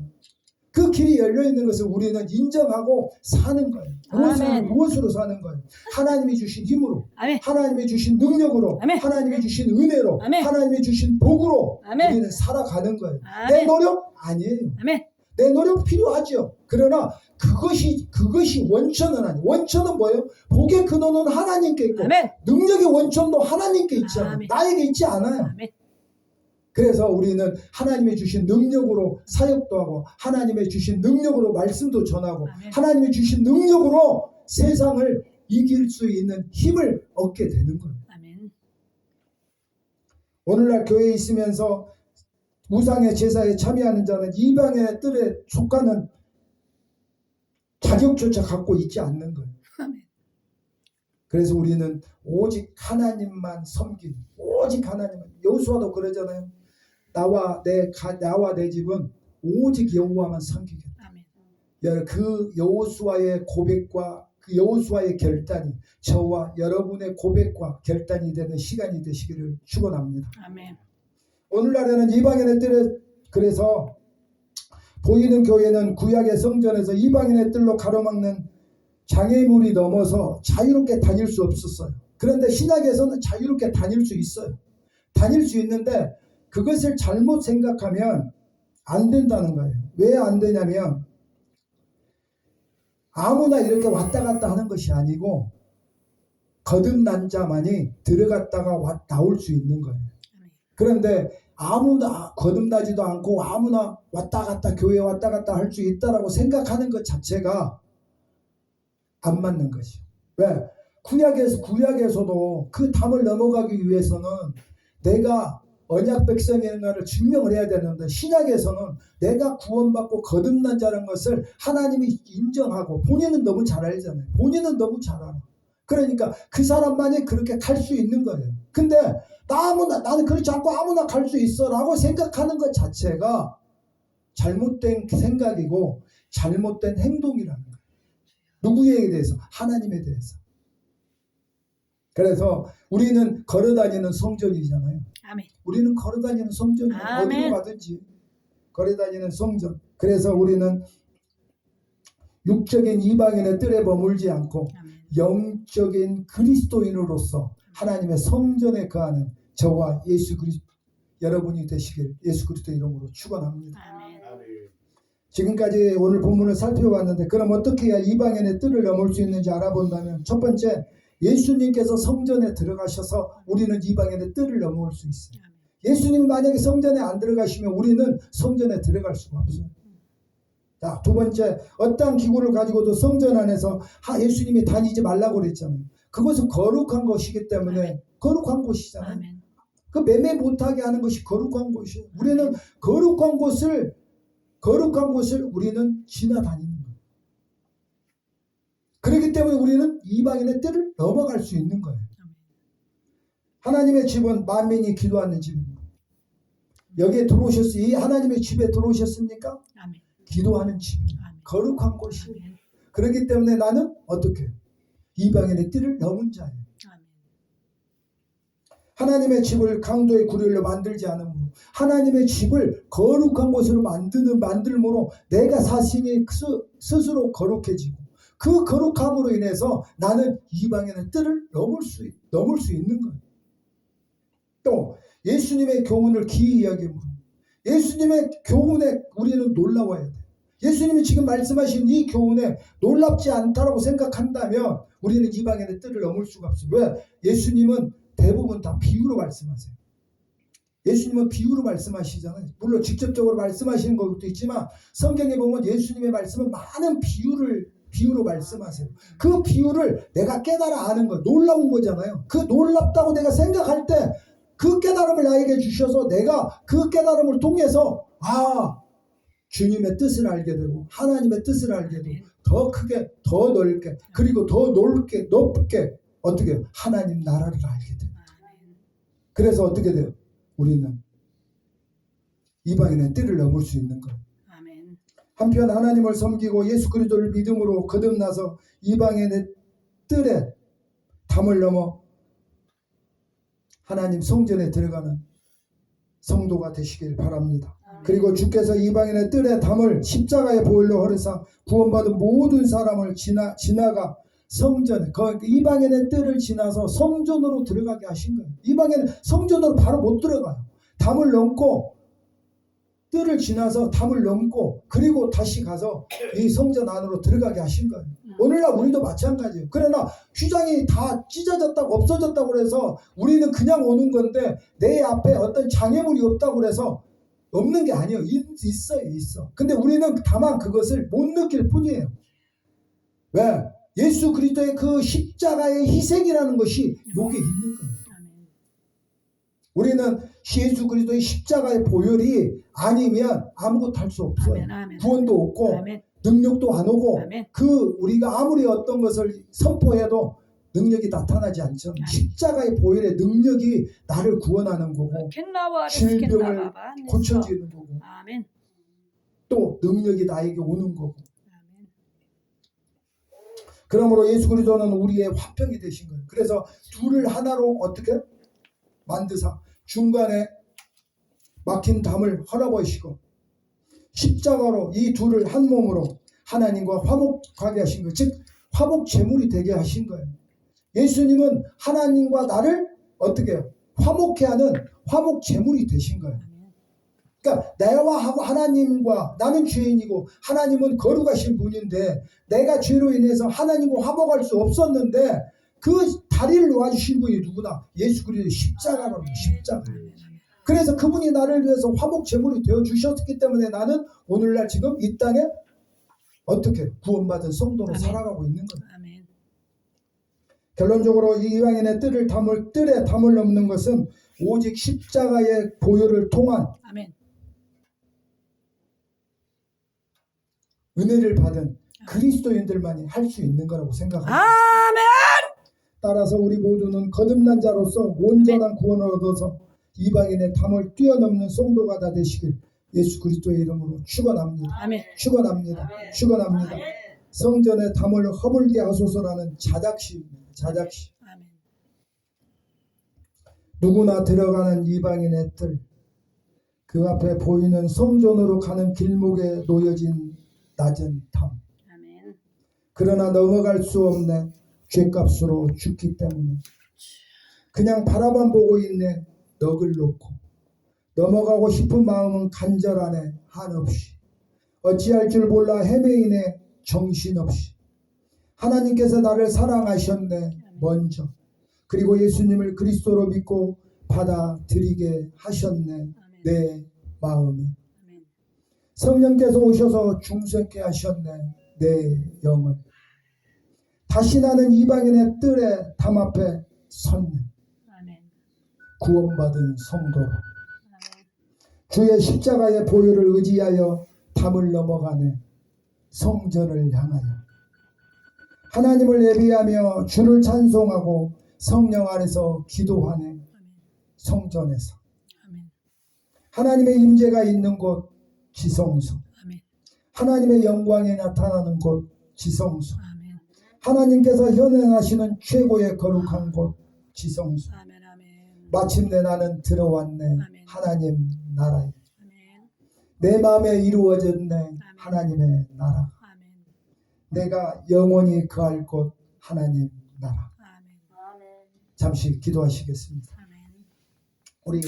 그 길이 열려있는 것을 우리는 인정하고 사는 거예요. 무엇으로 사는 거예요? 하나님이 주신 힘으로, 아멘. 하나님이 주신 능력으로, 아멘. 하나님이 주신 은혜로, 아멘. 하나님이 주신 복으로 아멘. 우리는 살아가는 거예요. 아멘. 내 노력? 아니에요. 아멘. 내 노력 필요하죠. 그러나 그것이 원천은 아니에요. 원천은 뭐예요? 복의 근원은 하나님께 있고 아멘. 능력의 원천도 하나님께 있잖아요. 아멘. 나에게 있지 않아요. 아멘. 그래서 우리는 하나님이 주신 능력으로 사역도 하고 하나님의 주신 능력으로 말씀도 전하고 아멘. 하나님이 주신 능력으로 세상을 이길 수 있는 힘을 얻게 되는 거예요. 아멘. 오늘날 교회에 있으면서 우상의 제사에 참여하는 자는 이방의 뜰에 속하는 자격조차 갖고 있지 않는 거예요. 아멘. 그래서 우리는 오직 하나님만 섬기는, 오직 하나님만. 여호수아도 그러잖아요. 나와 내 집은 오직 여호와만 섬기겠다. 아멘. 그 여호수아의 고백과 그 여호수아의 결단이 저와 여러분의 고백과 결단이 되는 시간이 되시기를 축원합니다. 아멘. 오늘날에는 이방인의 뜰에 그래서 보이는 교회는 구약의 성전에서 이방인의 뜰로 가로막는 장애물이 넘어서 자유롭게 다닐 수 없었어요. 그런데 신약에서는 자유롭게 다닐 수 있어요. 다닐 수 있는데 그것을 잘못 생각하면 안 된다는 거예요. 왜 안 되냐면 아무나 이렇게 왔다 갔다 하는 것이 아니고 거듭난 자만이 들어갔다가 나올 수 있는 거예요. 그런데 아무나 거듭나지도 않고 아무나 왔다 갔다 교회 왔다 갔다 할 수 있다라고 생각하는 것 자체가 안 맞는 것이요. 왜? 구약에서도 그 담을 넘어가기 위해서는 내가 언약 백성인가를 증명을 해야 되는데 신약에서는 내가 구원받고 거듭난 자라는 것을 하나님이 인정하고 본인은 너무 잘 알잖아요. 본인은 너무 잘 알아. 그러니까 그 사람만이 그렇게 갈 수 있는 거예요. 근데 나는 그렇지 않고 아무나 갈 수 있어 라고 생각하는 것 자체가 잘못된 생각이고 잘못된 행동이라는 거예요. 누구에 대해서? 하나님에 대해서. 그래서 우리는 걸어다니는 성전이잖아요. 아멘. 우리는 걸어다니는 성전이에요. 어디로 가든지 걸어다니는 성전. 그래서 우리는 육적인 이방인의 뜰에 머물지 않고 아멘. 영적인 그리스도인으로서 하나님의 성전에 거하는 저와 예수 그리스도 여러분이 되시길 예수 그리스도 이름으로 축원합니다. 아멘. 지금까지 오늘 본문을 살펴봤는데 그럼 어떻게 해야 이방인의 뜰을 넘을 수 있는지 알아본다면 첫 번째 예수님께서 성전에 들어가셔서 우리는 이방인의 뜰을 넘을 수 있어요. 예수님이 만약에 성전에 안 들어가시면 우리는 성전에 들어갈 수가 없어요. 자, 두 번째 어떠한 기구를 가지고도 성전 안에서 예수님이 다니지 말라고 그랬잖아요. 그것은 거룩한 것이기 때문에 거룩한 곳이잖아요. 아멘. 그 매매 못하게 하는 것이 거룩한 곳이에요. 우리는 거룩한 곳을 우리는 지나다니는 거예요. 그렇기 때문에 우리는 이방인의 뜰을 넘어갈 수 있는 거예요. 하나님의 집은 만민이 기도하는 집입니다. 여기에 들어오셨어요. 이 하나님의 집에 들어오셨습니까? 아멘. 기도하는 집이에요. 아멘. 거룩한 곳이에요. 아멘. 그렇기 때문에 나는 어떻게 이방인의 뜰을 넘은 자예요. 아멘. 하나님의 집을 강도의 구렬로 만들지 않으므로 하나님의 집을 거룩한 곳으로 만들므로 내가 자신이 스스로 거룩해지고 그 거룩함으로 인해서 나는 이방인의 뜰을 넘을 수 있는 거예요. 또 예수님의 교훈을 기이 여김으로 예수님의 교훈에 우리는 놀라워야 돼요. 예수님이 지금 말씀하신 이 교훈에 놀랍지 않다라고 생각한다면 우리는 이방인의 뜰을 넘을 수가 없어요. 왜? 예수님은 대부분 다 비유로 말씀하세요. 예수님은 비유로 말씀하시잖아요. 물론 직접적으로 말씀하시는 것도 있지만 성경에 보면 예수님의 말씀은 많은 비유로 말씀하세요. 그 비유를 내가 깨달아 아는 거 놀라운 거잖아요. 그 놀랍다고 내가 생각할 때 그 깨달음을 나에게 주셔서 내가 그 깨달음을 통해서 주님의 뜻을 알게 되고 하나님의 뜻을 알게 되고 더 크게 더 넓게 그리고 더 높게 어떻게 해요? 하나님 나라를 알게 돼요. 그래서 어떻게 돼요? 우리는 이방인의 뜰을 넘을 수 있는 거예요. 아멘. 한편 하나님을 섬기고 예수 그리스도를 믿음으로 거듭나서 이방인의 뜰에 담을 넘어 하나님 성전에 들어가는 성도가 되시길 바랍니다. 그리고 주께서 이방인의 뜰에 담을 십자가의 보혈로 허르사 구원받은 모든 사람을 지나가 성전, 이방인의 뜰을 지나서 성전으로 들어가게 하신 거예요. 이방인은 성전으로 바로 못 들어가요. 담을 넘고 뜰을 지나서 담을 넘고 그리고 다시 가서 이 성전 안으로 들어가게 하신 거예요. 오늘날 우리도 마찬가지예요. 그러나 휘장이 다 찢어졌다고 없어졌다고 그래서 우리는 그냥 오는 건데 내 앞에 어떤 장애물이 없다고 그래서 없는 게 아니에요. 있어. 근데 우리는 다만 그것을 못 느낄 뿐이에요. 왜? 예수 그리스도의 그 십자가의 희생이라는 것이 여기에 있는 거예요. 우리는 예수 그리스도의 십자가의 보혈이 아니면 아무것도 할 수 없어요. 아멘, 아멘. 구원도 없고 아멘. 능력도 안 오고 아멘. 우리가 아무리 어떤 것을 선포해도 능력이 나타나지 않죠. 십자가의 보혈의 능력이 나를 구원하는 거고 질병을 고쳐주는 거고 아멘. 또 능력이 나에게 오는 거고 아멘. 그러므로 예수 그리스도는 우리의 화평이 되신 거예요. 그래서 둘을 하나로 어떻게 만드사 중간에 막힌 담을 헐어버리시고 십자가로 이 둘을 한 몸으로 하나님과 화목하게 하신 거예요. 즉 화목 제물이 되게 하신 거예요. 예수님은 하나님과 나를 어떻게 해요? 화목해 하는 화목 제물이 되신 거예요. 그러니까 내와 하나님과 나는 죄인이고 하나님은 거룩하신 분인데 내가 죄로 인해서 하나님과 화목할 수 없었는데 그 다리를 놓아주신 분이 누구나 예수 그리스도의 십자가라고 십자가. 그래서 그분이 나를 위해서 화목 제물이 되어 주셨기 때문에 나는 오늘날 지금 이 땅에 어떻게 구원받은 성도로 아멘. 살아가고 있는 거예요. 아멘. 결론적으로 이 이방인의 뜰에 담을 넘는 것은 오직 십자가의 보혈을 통한 아멘. 은혜를 받은 그리스도인들만이 할 수 있는 거라고 생각합니다. 아멘. 따라서 우리 모두는 거듭난 자로서 온전한 구원을 얻어서 이방인의 담을 뛰어넘는 성도가 다 되시길 예수 그리스도의 이름으로 축원합니다. 아멘. 축원합니다. 아멘. 축원합니다. 아멘. 성전의 담을 허물게 하소서라는 자작시입니다. 자작시. 아멘. 누구나 들어가는 이방인의 뜰, 그 앞에 보이는 성전으로 가는 길목에 놓여진 낮은 담. 아멘. 그러나 넘어갈 수 없네. 죄값으로 죽기 때문에 그냥 바라만 보고 있네. 넋을 놓고 넘어가고 싶은 마음은 간절하네. 한없이 어찌할 줄 몰라 헤매이네 정신없이. 하나님께서 나를 사랑하셨네 먼저. 그리고 예수님을 그리스도로 믿고 받아들이게 하셨네 내 마음에. 성령께서 오셔서 중생케 하셨네 내 영을. 다시 나는 이방인의 뜰에 담 앞에 섰네. 구원받은 성도로 주의 십자가의 보혈을 의지하여 담을 넘어가네 성전을 향하여. 하나님을 예배하며 주를 찬송하고 성령 안에서 기도하네 성전에서. 하나님의 임재가 있는 곳 지성소. 하나님의 영광이 나타나는 곳 지성소. 하나님께서 현행하시는 최고의 거룩한 곳 지성소. 마침내 나는 들어왔네 하나님 나라에. 내 마음에 이루어졌네 하나님의 나라. 내가 영원히 거할 곳 하나님 나라. 잠시 기도하시겠습니다. 우리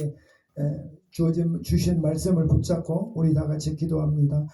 주신 말씀을 붙잡고 우리 다 같이 기도합니다.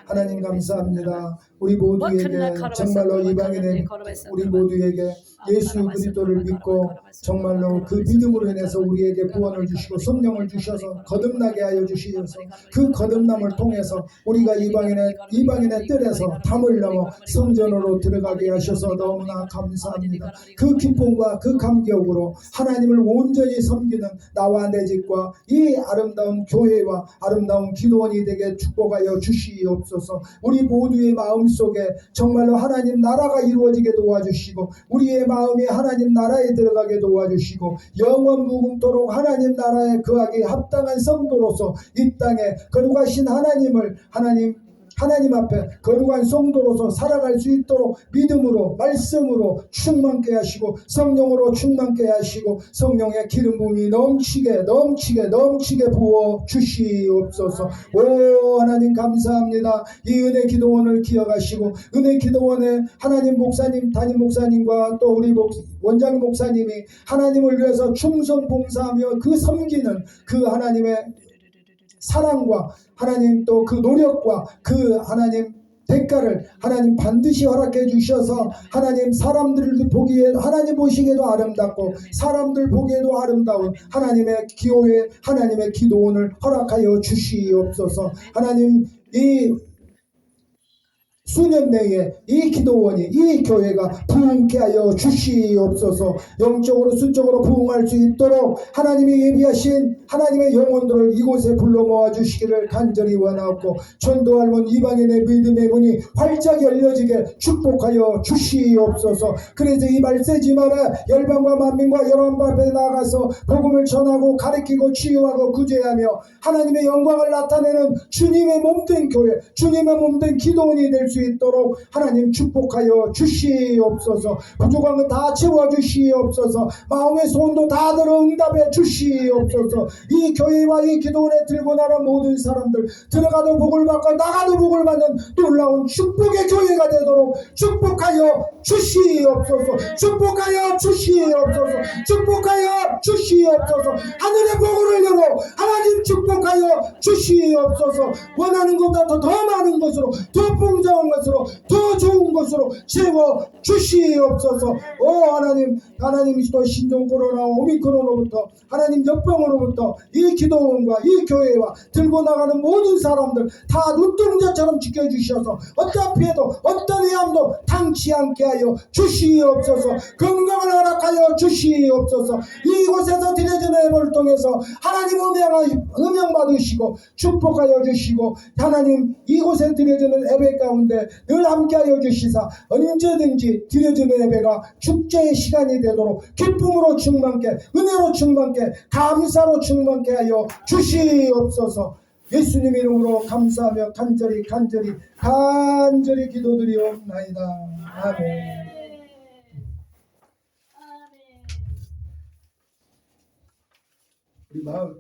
하나님 감사합니다. 우리 모두에게 정말로 이방인의 우리 모두에게 예수 그리스도를 믿고 정말로 그 믿음으로 인해서 우리에게 구원을 주시고 성령을 주셔서 거듭나게 하여 주시어서 그 거듭남을 통해서 우리가 이방인의 뜰에서 담을 넘어 성전으로 들어가게 하셔서 너무나 감사합니다. 그 기쁨과 그 감격으로 하나님을 온전히 섬기는 나와 내 집과 이 아름다운 교회와 아름다운 기도원이 되게 축복하여 주시옵소서. 우리 모두의 마음속에 정말로 하나님 나라가 이루어지게 도와주시고 우리의 마음이 하나님 나라에 들어가게 도와주시고 영원 무궁토록 하나님 나라에 거하기 합당한 성도로서 이 땅에 거룩하신 하나님을 하나님 앞에 거룩한 성도로서 살아갈 수 있도록 믿음으로 말씀으로 충만케 하시고 성령으로 충만케 하시고 성령의 기름 부음이 넘치게 부어 주시옵소서. 오 하나님 감사합니다. 이 은혜 기도원을 기억하시고 은혜 기도원에 하나님 목사님 담임 목사님과 또 우리 원장 목사님이 하나님을 위해서 충성 봉사하며 그 섬기는 그 하나님의 사랑과 하나님 또 그 노력과 그 하나님 대가를 하나님 반드시 허락해 주셔서 하나님 사람들 보기에 하나님 보시기에도 아름답고 사람들 보기에도 아름다운 하나님의 기호에 하나님의 기도원을 허락하여 주시옵소서. 하나님 이 수년 내에 이 기도원이 이 교회가 부흥케 하여 주시옵소서. 영적으로 순적으로 부흥할 수 있도록 하나님이 예비하신 하나님의 영혼들을 이곳에 불러 모아 주시기를 간절히 원하옵고 전도할 이방인의 믿음의 문이 활짝 열려지게 축복하여 주시옵소서. 그래서 이 말세지마다 열방과 만민과 여러분 앞에 나가서 복음을 전하고 가르치고 치유하고 구제하며 하나님의 영광을 나타내는 주님의 몸된 교회 주님의 몸된 기도원이 될 수 있도록 하나님 축복하여 주시옵소서. 부족한 것 다 채워 주시옵소서. 마음의 소원도 다 들어 응답해 주시옵소서. 이 교회와 이 기도원에 들고 나간 모든 사람들 들어가도 복을 받고 나가도 복을 받는 놀라운 축복의 교회가 되도록 축복하여 주시옵소서. 축복하여 주시옵소서. 축복하여 주시옵소서. 하늘의 복을 열어 하나님 축복하여 주시옵소서. 원하는 것보다 더 많은 것으로 더 풍성한 것으로 더 좋은 것으로 채워 주시옵소서. 오 하나님이 또 신종 코로나 오미크론으로부터 하나님 역병으로부터 이 기도원과 이 교회와 들고 나가는 모든 사람들 다 눈동자처럼 지켜주셔서 어떤 피해도 어떤 위험도 당치 않게 하여 주시옵소서. 건강을 허락하여 주시옵소서. 이곳에서 드려지는 예물을 통해서 하나님 음양 받으시고 축복하여 주시고 하나님 이곳에 드려지는 예배 가운데 늘 함께하여 주시사 언제든지 드려지는 예배가 축제의 시간이 되도록 기쁨으로 충만케 은혜로 충만케 감사로 충만케 하여 주시옵소서. 예수님 이름으로 감사하며 간절히 기도드리옵나이다. 아멘.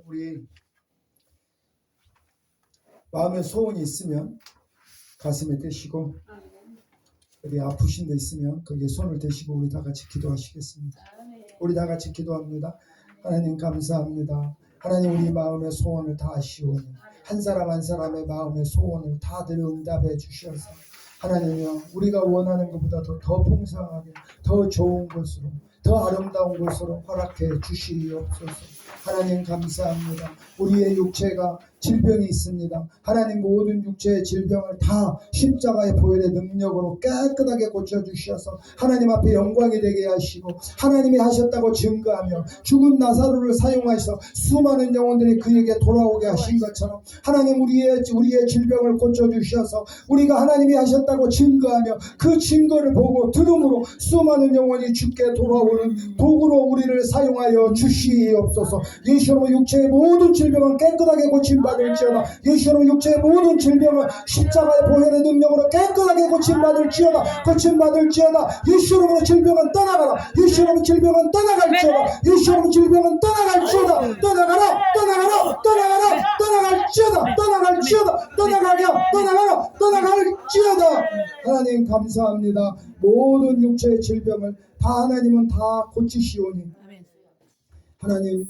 우리 마음에 소원이 있으면 가슴에 대시고 어디 아프신 데 있으면 거기에 손을 대시고 우리 다 같이 기도하시겠습니다. 우리 다 같이 기도합니다. 하나님 감사합니다. 하나님 우리 마음의 소원을 다 아시오니 한 사람 한 사람의 마음의 소원을 다들 응답해 주셔서 하나님이여 우리가 원하는 것보다 더 풍성하게 더 좋은 것으로 더 아름다운 것으로 허락해 주시옵소서. 하나님 감사합니다. 우리의 육체가 질병이 있습니다. 하나님 모든 육체의 질병을 다 십자가의 보혈의 능력으로 깨끗하게 고쳐주셔서 하나님 앞에 영광이 되게 하시고 하나님이 하셨다고 증거하며 죽은 나사로를 사용하셔서 수많은 영혼들이 그에게 돌아오게 하신 것처럼 하나님 우리의 질병을 고쳐주셔서 우리가 하나님이 하셨다고 증거하며 그 증거를 보고 들음으로 수많은 영혼이 주께 돌아오는 도구로 우리를 사용하여 주시옵소서. 예수로 육체의 모든 질병은 깨끗하게 고침받을지어다. 예수로 육체의 모든 질병은 십자가의 보혈의 능력으로 깨끗하게 고침받을지어다. 고침받을지어다. 예수로 질병은 떠나가라. 예수로 질병은 떠나갈지어다. 예수로 질병은 떠나갈지어다. 떠나가라. 떠나가라. 떠나가라. 떠나갈지어다. 떠나갈지어다. 떠나갈지어다. 하나님 감사합니다. 모든 육체의 질병을 다 하나님은 다 고치시오니 아멘. 하나님